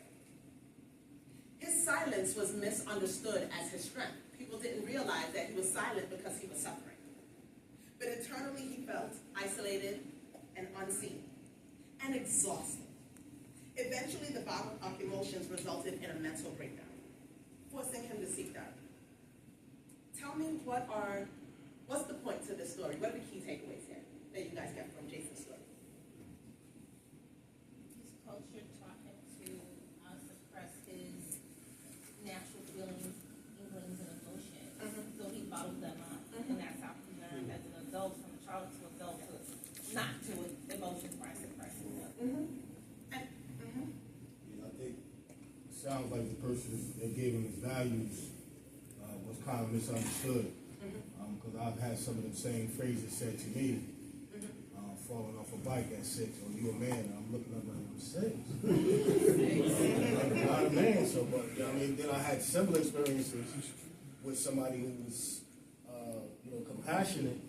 His silence was misunderstood as his strength. People didn't realize that he was silent because he was suffering. But internally, he felt isolated and unseen and exhausted. Eventually, the bottled up emotions resulted in a mental breakdown, forcing him to seek therapy. Tell me, what's the point to this story? What are the key takeaways here that you guys get from Jason's story?
His culture taught him to suppress his natural feelings, inklings, and emotions. So he bottled them up. And that's how he learned as an adult, from a child to adulthood, not to emotions by suppressing them.
I think it sounds like the person that gave him his values was kind of misunderstood. Because I've had some of the same phrases said to me, falling off a bike at 6, or you a man, and I'm looking up like, I'm 6. I'm not a man, so, but, I mean, then I had similar experiences with somebody who was, compassionate,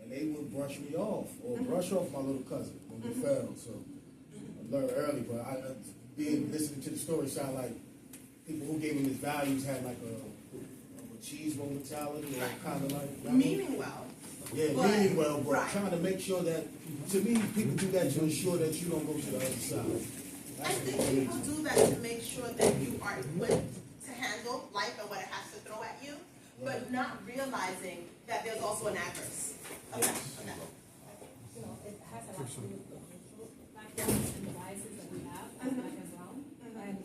and they would brush me off, or brush off my little cousin when we fell, so I learned early, but listening to the story sound like people who gave him his values had like a cheese roll mentality, or kind of like
Meaning well.
Yeah, meaning well, but trying to make sure that, to me, people do that to ensure that you don't go to the other side.
I think people do that to make sure that you are equipped to handle life and what it has to throw at you, but not realizing that there's also an adverse. Okay.
You know, it has a lot to do with the cultural backgrounds and the biases that we have as black and brown.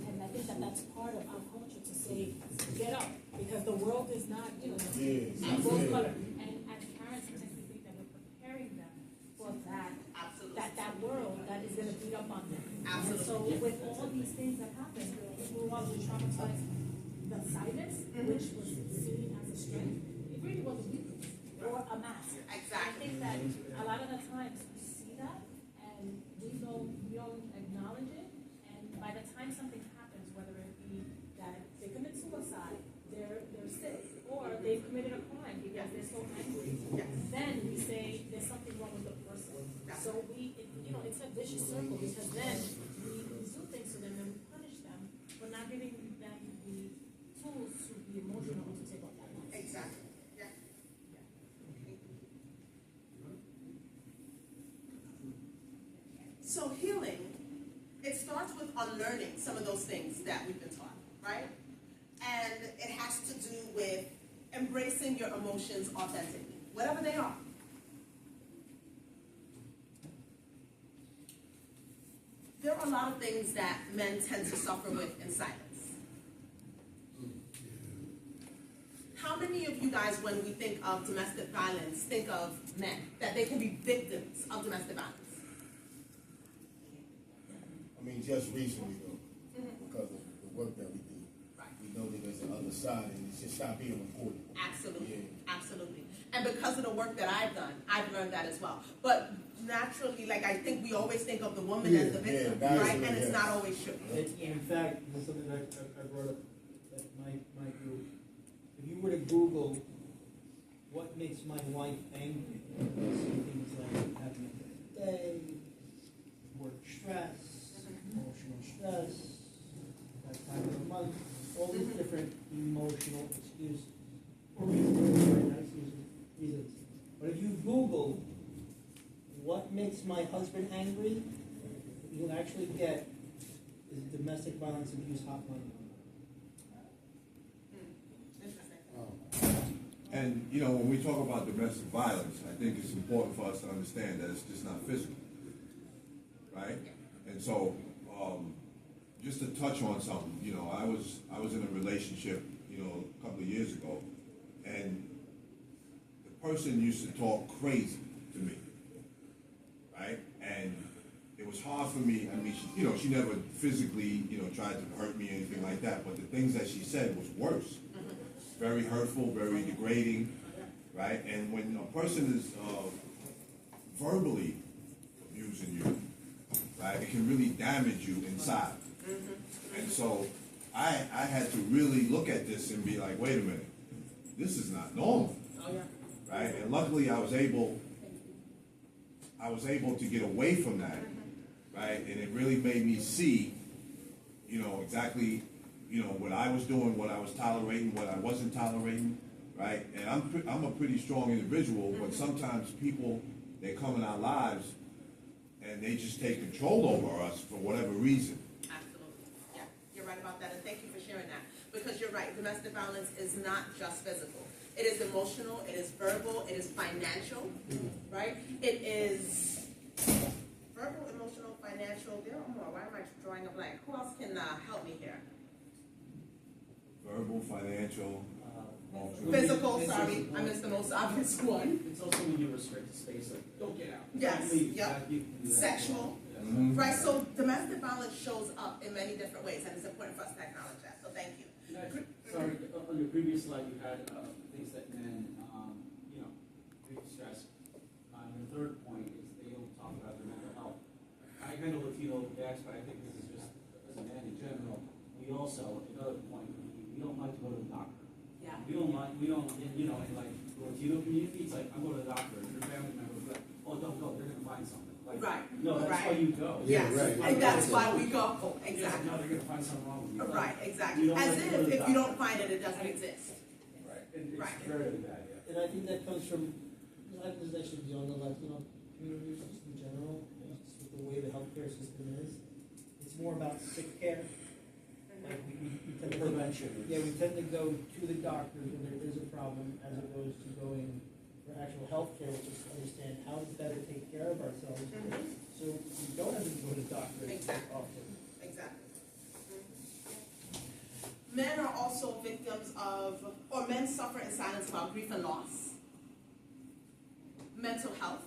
And I think that that's part of our culture to say, get up, because the world is not, rose color. And as parents, we tend to think that we're preparing them for that world that is going to beat up on them. Absolutely. So with all these things that happen, people who are traumatized the silence, which was seen as a strength, it really was a weakness or a mask.
Exactly.
I think that a lot of the times we see that and we don't acknowledge it, and by the time something happens, whether it be that they commit suicide, they're sick, or they've committed a crime because they're so angry, then we say there's something wrong with the person. So it's a vicious circle because then we do things to them and we punish them for not giving them the tools to be emotional to take off that mask.
Exactly. Yeah. So healing, it starts with unlearning some of those things that we've been taught, right? And it has to do with embracing your emotions authentically, whatever they are. There are a lot of things that men tend to suffer with in silence. How many of you guys, when we think of domestic violence, think of men, that they can be victims of domestic violence?
I mean, just recently though, because of the work that we do, we know that there's another side and it should stop being reported.
Absolutely, absolutely. And because of the work that I've done, I've learned that as well. But naturally, like I think we always think of the woman as the victim, right? And it's not always true.
In fact, this is something that I brought up at my group. If you were to Google what makes my wife angry, you see things like having a bad day, work stress, emotional stress, that time of the month, all these different emotional excuses or reasons, not excuses, reasons. But if you Google what makes my husband angry, you'll actually get is domestic violence abuse hotline.
And, you know, when we talk about domestic violence, I think it's important for us to understand that it's just not physical, right? And so, just to touch on something, you know, I was in a relationship, you know, a couple of years ago, and the person used to talk crazy to me, right? And it was hard for me. I mean, she never physically, tried to hurt me or anything like that, but the things that she said was worse. Very hurtful, very degrading, right? And when a person is verbally abusing you, right, it can really damage you inside. And so I had to really look at this and be like, wait a minute, this is not normal, right? And luckily I was able to get away from that, right? And it really made me see, exactly, what I was doing, what I was tolerating, what I wasn't tolerating, right? And I'm a pretty strong individual, but sometimes people, they come in our lives and they just take control over us for whatever reason.
Absolutely. Yeah, you're right about that, and thank you for sharing that. Because you're right, domestic violence is not just physical. It is emotional, it is verbal, it is financial, right? It is verbal, emotional, financial. There are more. Why am I drawing a blank? Who else can help me here?
Verbal, financial,
physical, sorry, I missed the most obvious one.
It's also when you restrict the space, like, don't get out.
Yes,
Leave.
yep.
Yeah.
Sexual, right? So domestic violence shows up in many different ways, and it's important for us to acknowledge that, so thank you.
Sorry, on your previous slide, you had things that men, big stress. And the third point is they don't talk about their mental health. I handle Latino dads, but I think this is just, as a man in general, we also, another point, we don't like to go to the doctor.
Yeah.
We don't, in like the Latino community, it's like, I'm going to the doctor, and your family member will be like, oh, don't go, they're going to find something. Like,
Right.
No, that's
Right.
why you go.
Yes,
right.
and that's why we go, exactly.
No, they're going to find something wrong with you.
Right,
We
exactly.
don't
As
like to go to the
if you
doctor.
don't find it, it doesn't exist.
Right, and it's
Right.
very bad, yeah.
And I think that comes from, I think this actually beyond the Latino communities, just in general, just with the way the healthcare system is. It's more about sick care. Like we tend to
Prevention.
we tend to go to the doctors when there is a problem, as opposed to going for actual health care, which is to understand how to better take care of ourselves. So we don't have to go to the doctor
Exactly.
often.
Exactly. Men are also victims of, or men suffer in silence about grief and loss, mental health,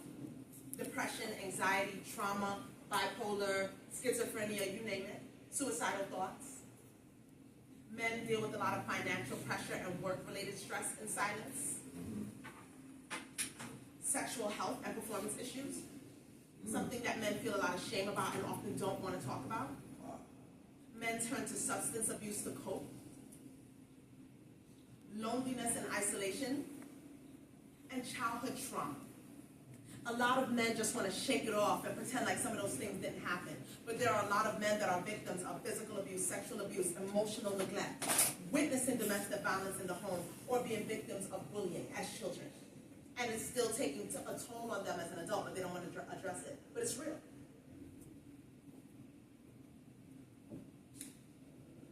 depression, anxiety, trauma, bipolar, schizophrenia, you name it, suicidal thoughts. Men deal with a lot of financial pressure and work-related stress in silence. Sexual health and performance issues, something that men feel a lot of shame about and often don't want to talk about. Men turn to substance abuse to cope. Loneliness and isolation, and childhood trauma. A lot of men just want to shake it off and pretend like some of those things didn't happen. But there are a lot of men that are victims of physical abuse, sexual abuse, emotional neglect, witnessing domestic violence in the home, or being victims of bullying as children. And it's still taking a toll on them as an adult, but they don't want to address it. But it's real.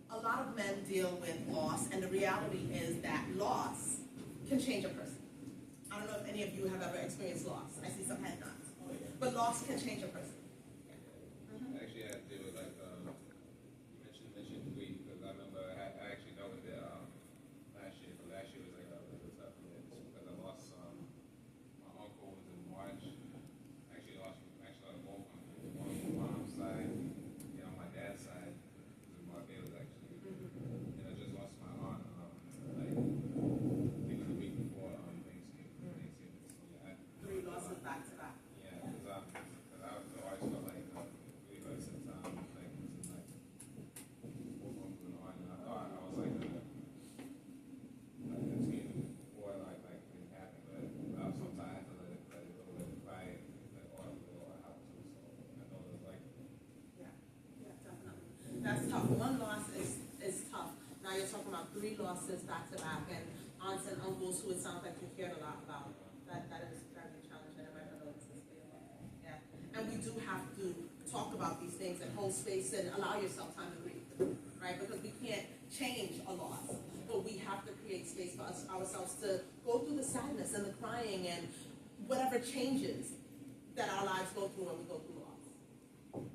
A lot of men deal with loss, and the reality is that loss can change a person. I don't know if any of you have ever experienced loss. I see some head nods. But loss can change a person.
Actually, I had to deal with, like, you mentioned grief, because I remember I actually dealt with it last year. But last year was like a tough year, because I lost my uncle was in March. I actually lost both uncles. One on my mom's side, and on my dad's side, it was in Barbados actually. And I just lost my aunt, like, I think the week before Thanksgiving. So yeah,
Three losses back to back.
yeah, because I always felt like really like sometimes like this is like both uncles and aunt, and I thought I was like continue before like things happen, but sometimes I have to let it go, let it cry, let all of it out too. So I know it's like
Yeah, definitely. That's tough. One loss is tough. Now you're talking about three losses back to back, and aunts and uncles who it sounds like you cared a lot about. That is very challenging, and my condolences for you. Yeah. And we do have to talk about these things and hold space and allow yourself time to grieve, right? Because we can't change a loss, but we have to create space for ourselves to go through the sadness and the crying and whatever changes that our lives go through when we go through loss.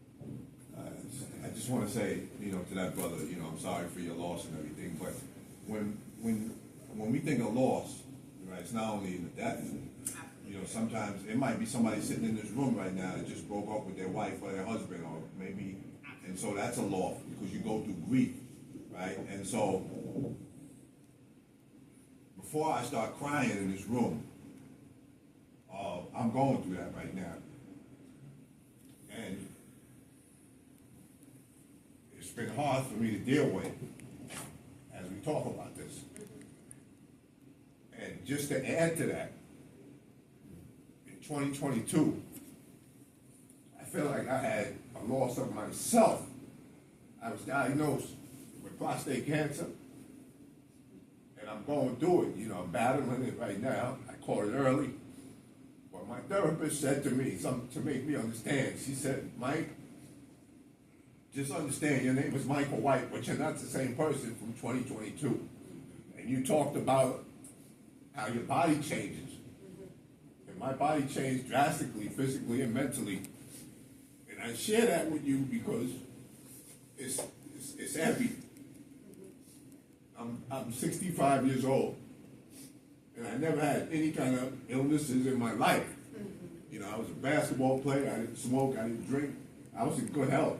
I just want to say, to that brother, I'm sorry for your loss and everything, but when we think of loss, right, it's not only the death. Sometimes it might be somebody sitting in this room right now that just broke up with their wife or their husband, or maybe, and so that's a loss because you go through grief, right? And so before I start crying in this room, I'm going through that right now, and it's been hard for me to deal with as we talk about this. And just to add to that, in 2022, I feel like I had a loss of myself. I was diagnosed with prostate cancer, and I'm going through it. I'm battling it right now. I caught it early. But my therapist said to me, something to make me understand. She said, Mike, just understand your name is Michael White, but you're not the same person from 2022. And you talked about how your body changes. And my body changed drastically, physically and mentally. And I share that with you because it's heavy. I'm 65 years old, and I never had any kind of illnesses in my life. I was a basketball player. I didn't smoke. I didn't drink. I was in good health.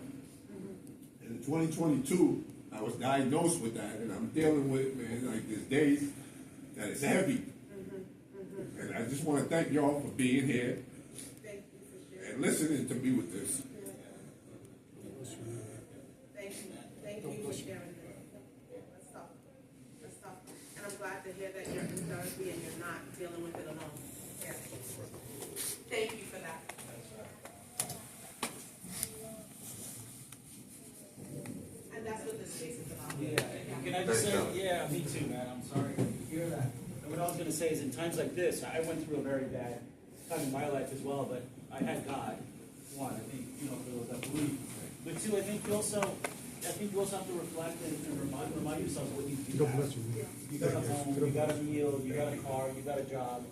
And in 2022, I was diagnosed with that, and I'm dealing with it, man. Like, there's days that it's heavy. And I just want to thank y'all for being here and listening to me with this.
Thank you for sharing this. That's tough. That's tough. And I'm glad to hear that you're in therapy and you're not dealing with it alone. Yeah. Thank you for that. And that's what this space is about.
Yeah, can I just say, yeah, me too, man, I'm sorry to hear that. And what I was gonna say is, in times like this, I went through a very bad time in my life as well, but I had God, one, I think, for those that believe. But two, I think you also have to reflect and remind yourself what you do have. You got a home, you got a meal, you got a car, you got a job.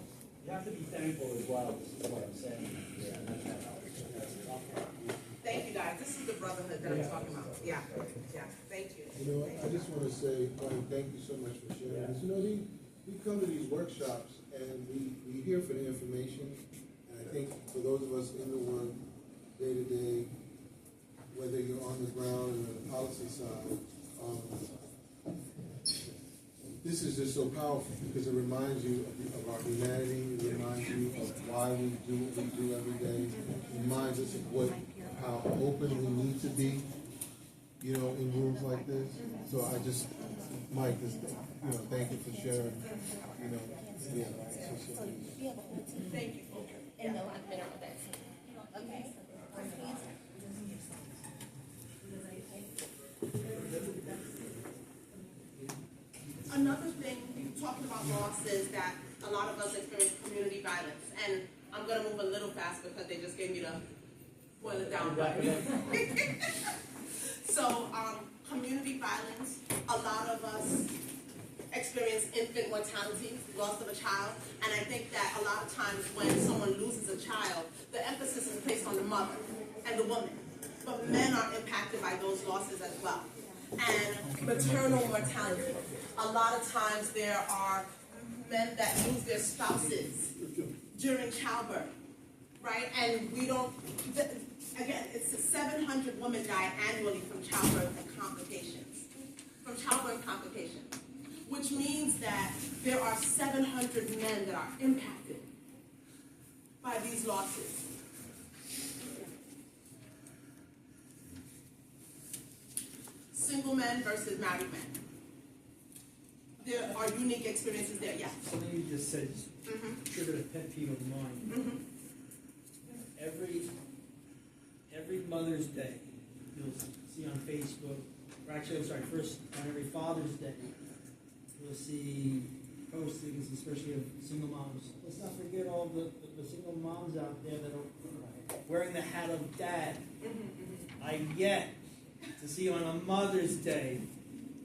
You have to be thankful as well, is what I'm saying. Yeah, that's
Thank you, guys. This is the brotherhood that I'm talking about. Yeah. Thank you.
I just want to say, thank you so much for sharing this. We come to these workshops and we hear for the information. And I think for those of us in the work day to day, whether you're on the ground or the policy side, this is just so powerful because it reminds you of our humanity. It reminds you of why we do what we do every day. It reminds us of how open we need to be, you know, in rooms like this. So I just, Mike, thank you for sharing. You know, yeah.
Thank you. And the last minute of that. Okay.
Another thing, talking about loss, is that a lot of us experience community violence. And I'm going to move a little fast because they just gave me the boil it down. So, community violence, a lot of us experience infant mortality, loss of a child. And I think that a lot of times when someone loses a child, the emphasis is placed on the mother and the woman. But men are impacted by those losses as well. And maternal mortality. A lot of times there are men that lose their spouses during childbirth, right? And we don't, again, it's 700 women die annually from childbirth and complications. From childbirth complications. Which means that there are 700 men that are impacted by these losses. Single men versus married men. There are unique experiences there, yes.
Something you just said triggered a pet peeve of mine. Every Mother's Day, you'll see on Facebook, or actually, I'm sorry, first on every Father's Day, you'll see postings, especially of single moms. Let's not forget all the single moms out there that are wearing the hat of dad. I get to see on a Mother's Day.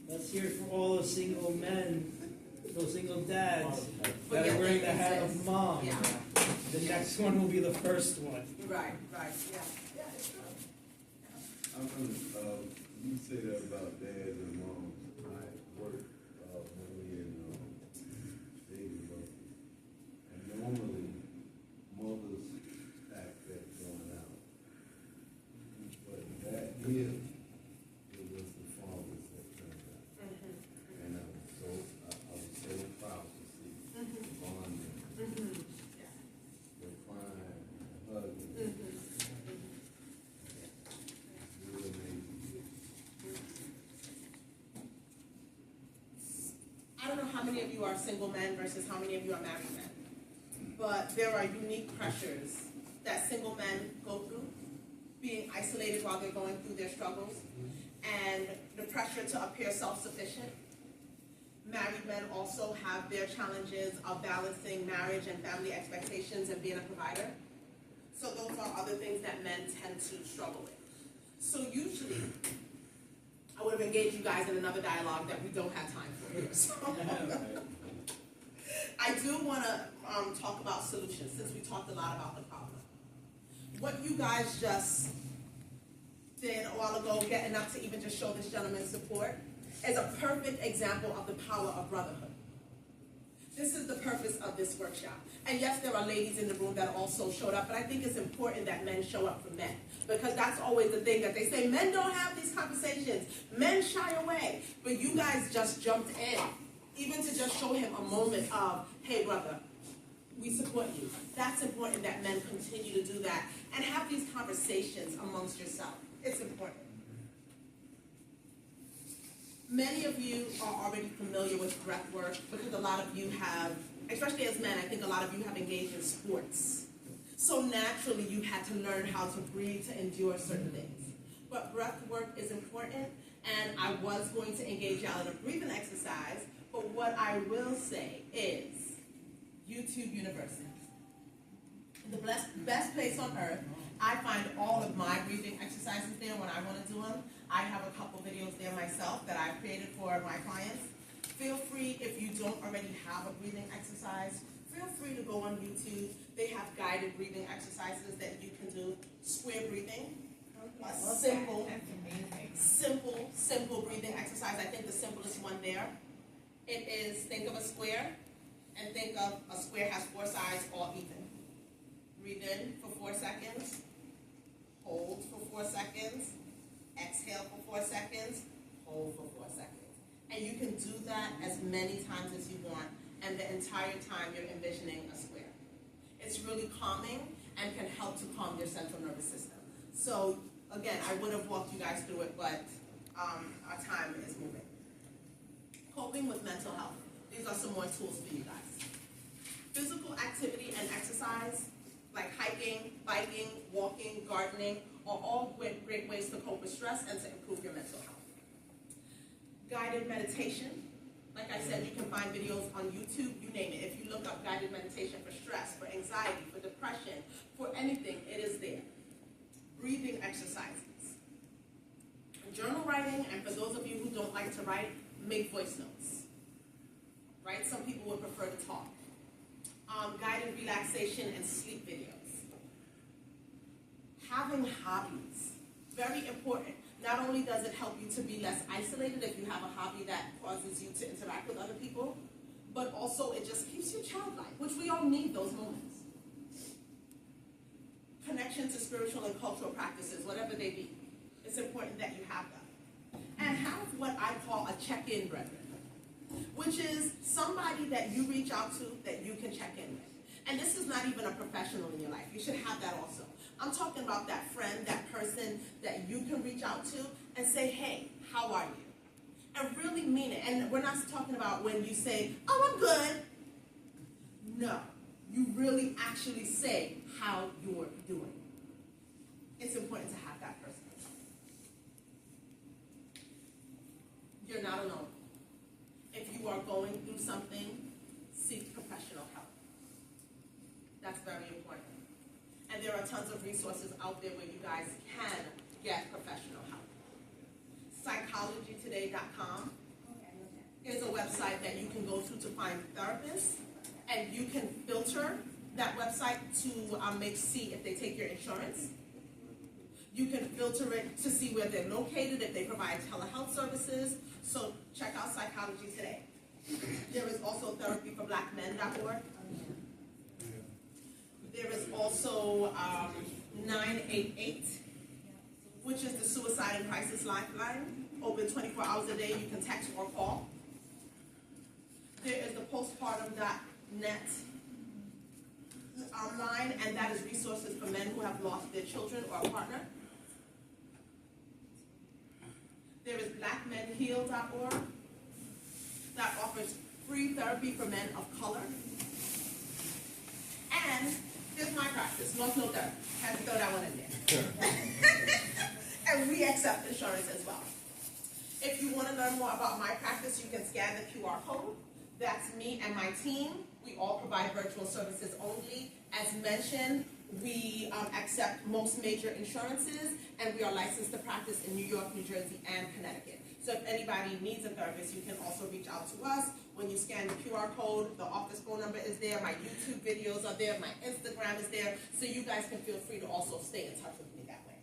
Let's hear it for all those single men, those single dads that are wearing the hat of mom.
Yeah.
The next one will be the first one.
Right, yeah. Yeah, it's true.
You say that about dads and moms. I work mainly in baby work. And normally, mothers act that going out. But that year, it was the fathers that turned out. And I was so proud to see the bonding, the crying, the hugging. Really amazing.
I don't know how many of you are single men versus how many of you are married men. But there are unique pressures that single men go through, being isolated while they're going through their struggles, and the pressure to appear self-sufficient. Married men also have their challenges of balancing marriage and family expectations and being a provider. So those are other things that men tend to struggle with. So usually, I would have engaged you guys in another dialogue that we don't have time for here. So I do want to talk about solutions, since we talked a lot about the problem. What you guys just did a while ago, getting up to even just show this gentleman support, is a perfect example of the power of brotherhood. This is the purpose of this workshop. And yes, there are ladies in the room that also showed up, but I think it's important that men show up for men. Because that's always the thing that they say, men don't have these conversations. Men shy away. But you guys just jumped in, even to just show him a moment of, hey brother, we support you. That's important that men continue to do that and have these conversations amongst yourself. It's important. Many of you are already familiar with breath work because a lot of you have, especially as men, I think a lot of you have engaged in sports. So naturally you had to learn how to breathe to endure certain things. But breath work is important, and I was going to engage y'all in a breathing exercise, but what I will say is YouTube University. The best place on earth. I find all of my breathing exercises there when I want to do them. I have a couple videos there myself that I've created for my clients. Feel free, if you don't already have a breathing exercise, feel free to go on YouTube. They have guided breathing exercises that you can do. Square breathing. A simple breathing exercise. I think the simplest one there. It is, think of a square, and think of a square has 4 sides, all even. Breathe in for 4 seconds. Hold for 4 seconds. Exhale for 4 seconds. Hold for 4 seconds. And you can do that as many times as you want, and the entire time you're envisioning a square. It's really calming and can help to calm your central nervous system. So again, I would have walked you guys through it, but our time is moving. Coping with mental health. These are some more tools for you guys. Physical activity and exercise, like hiking, biking, walking, gardening, are all great ways to cope with stress and to improve your mental health. Guided meditation. Like I said, you can find videos on YouTube, you name it. If you look up guided meditation for stress, for anxiety, for depression, for anything, it is there. Breathing exercises. Journal writing, and for those of you who don't like to write, make voice notes. Right? Some people would prefer to talk. Guided relaxation and sleep videos. Having hobbies. Very important. Not only does it help you to be less isolated if you have a hobby that causes you to interact with other people, but also it just keeps you childlike, which we all need those moments. Connection to spiritual and cultural practices, whatever they be. It's important that you have them. And have what I call a check-in brethren, which is somebody that you reach out to that you can check in with. And this is not even a professional in your life. You should have that also. I'm talking about that friend, that person that you can reach out to and say, hey, how are you? And really mean it. And we're not talking about when you say, oh, I'm good. No, you really actually say how you're doing. It's important to have that person. You're not alone. If you are going through something, seek professional help. That's very important. And there are tons of resources out there where you guys can get professional help. Psychologytoday.com is a website that you can go to find therapists, and you can filter that website to see if they take your insurance. You can filter it to see where they're located, if they provide telehealth services. So check out Psychology Today. There is also therapyforblackmen.org. There is also 988, which is the Suicide and Crisis Lifeline. Open 24 hours a day. You can text or call. There is the postpartum.net online, and that is resources for men who have lost their children or a partner. There is blackmenheal.org that offers free therapy for men of color. And here's my practice, North No Therapy. Had to throw that one in there. And we accept insurance as well. If you want to learn more about my practice, you can scan the QR code. That's me and my team. We all provide virtual services only. As mentioned, we accept most major insurances, and we are licensed to practice in New York, New Jersey, and Connecticut. So if anybody needs a therapist, you can also reach out to us. When you scan the QR code, the office phone number is there, my YouTube videos are there, my Instagram is there, so you guys can feel free to also stay in touch with me that way.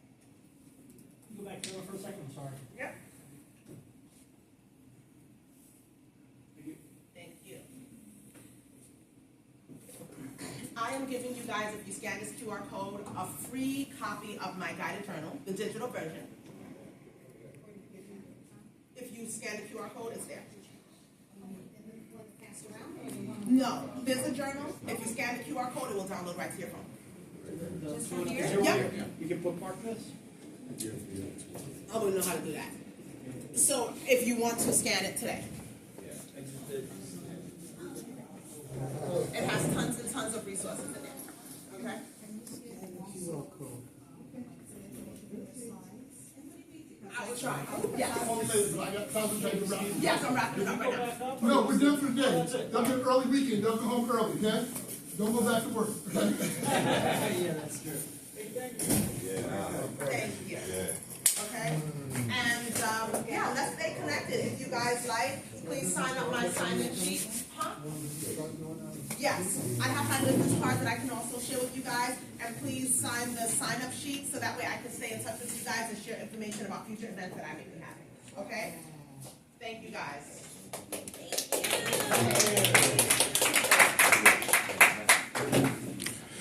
Go back to her for a second, I'm sorry.
Yep. Thank you. I am giving you guys, if you scan this QR code, a free copy of my guided journal, the digital version. If you scan the QR code, it's there. No, there's a journal. If you scan the QR code, it will download right to your phone. Just from here? Yep.
You can bookmark this?
I wouldn't know how to do that. So if you want to scan it today. It has tons and tons of resources in there. Okay? I will try. Yes. Yes, I'm wrapping it up right now.
No, we're done for the day. Don't get early weekend. Don't go home early, okay? Don't go back to work, okay?
Yeah, that's true.
Thank you. Okay? And yeah, let's stay connected. If you guys like, please sign up my sign-in sheet. Huh? Yes, I have my business card that I can also share with you guys, and please sign the sign-up sheet so that way I can stay in touch with you guys and share information about future events that I may be having. Okay? Thank you guys. Thank you.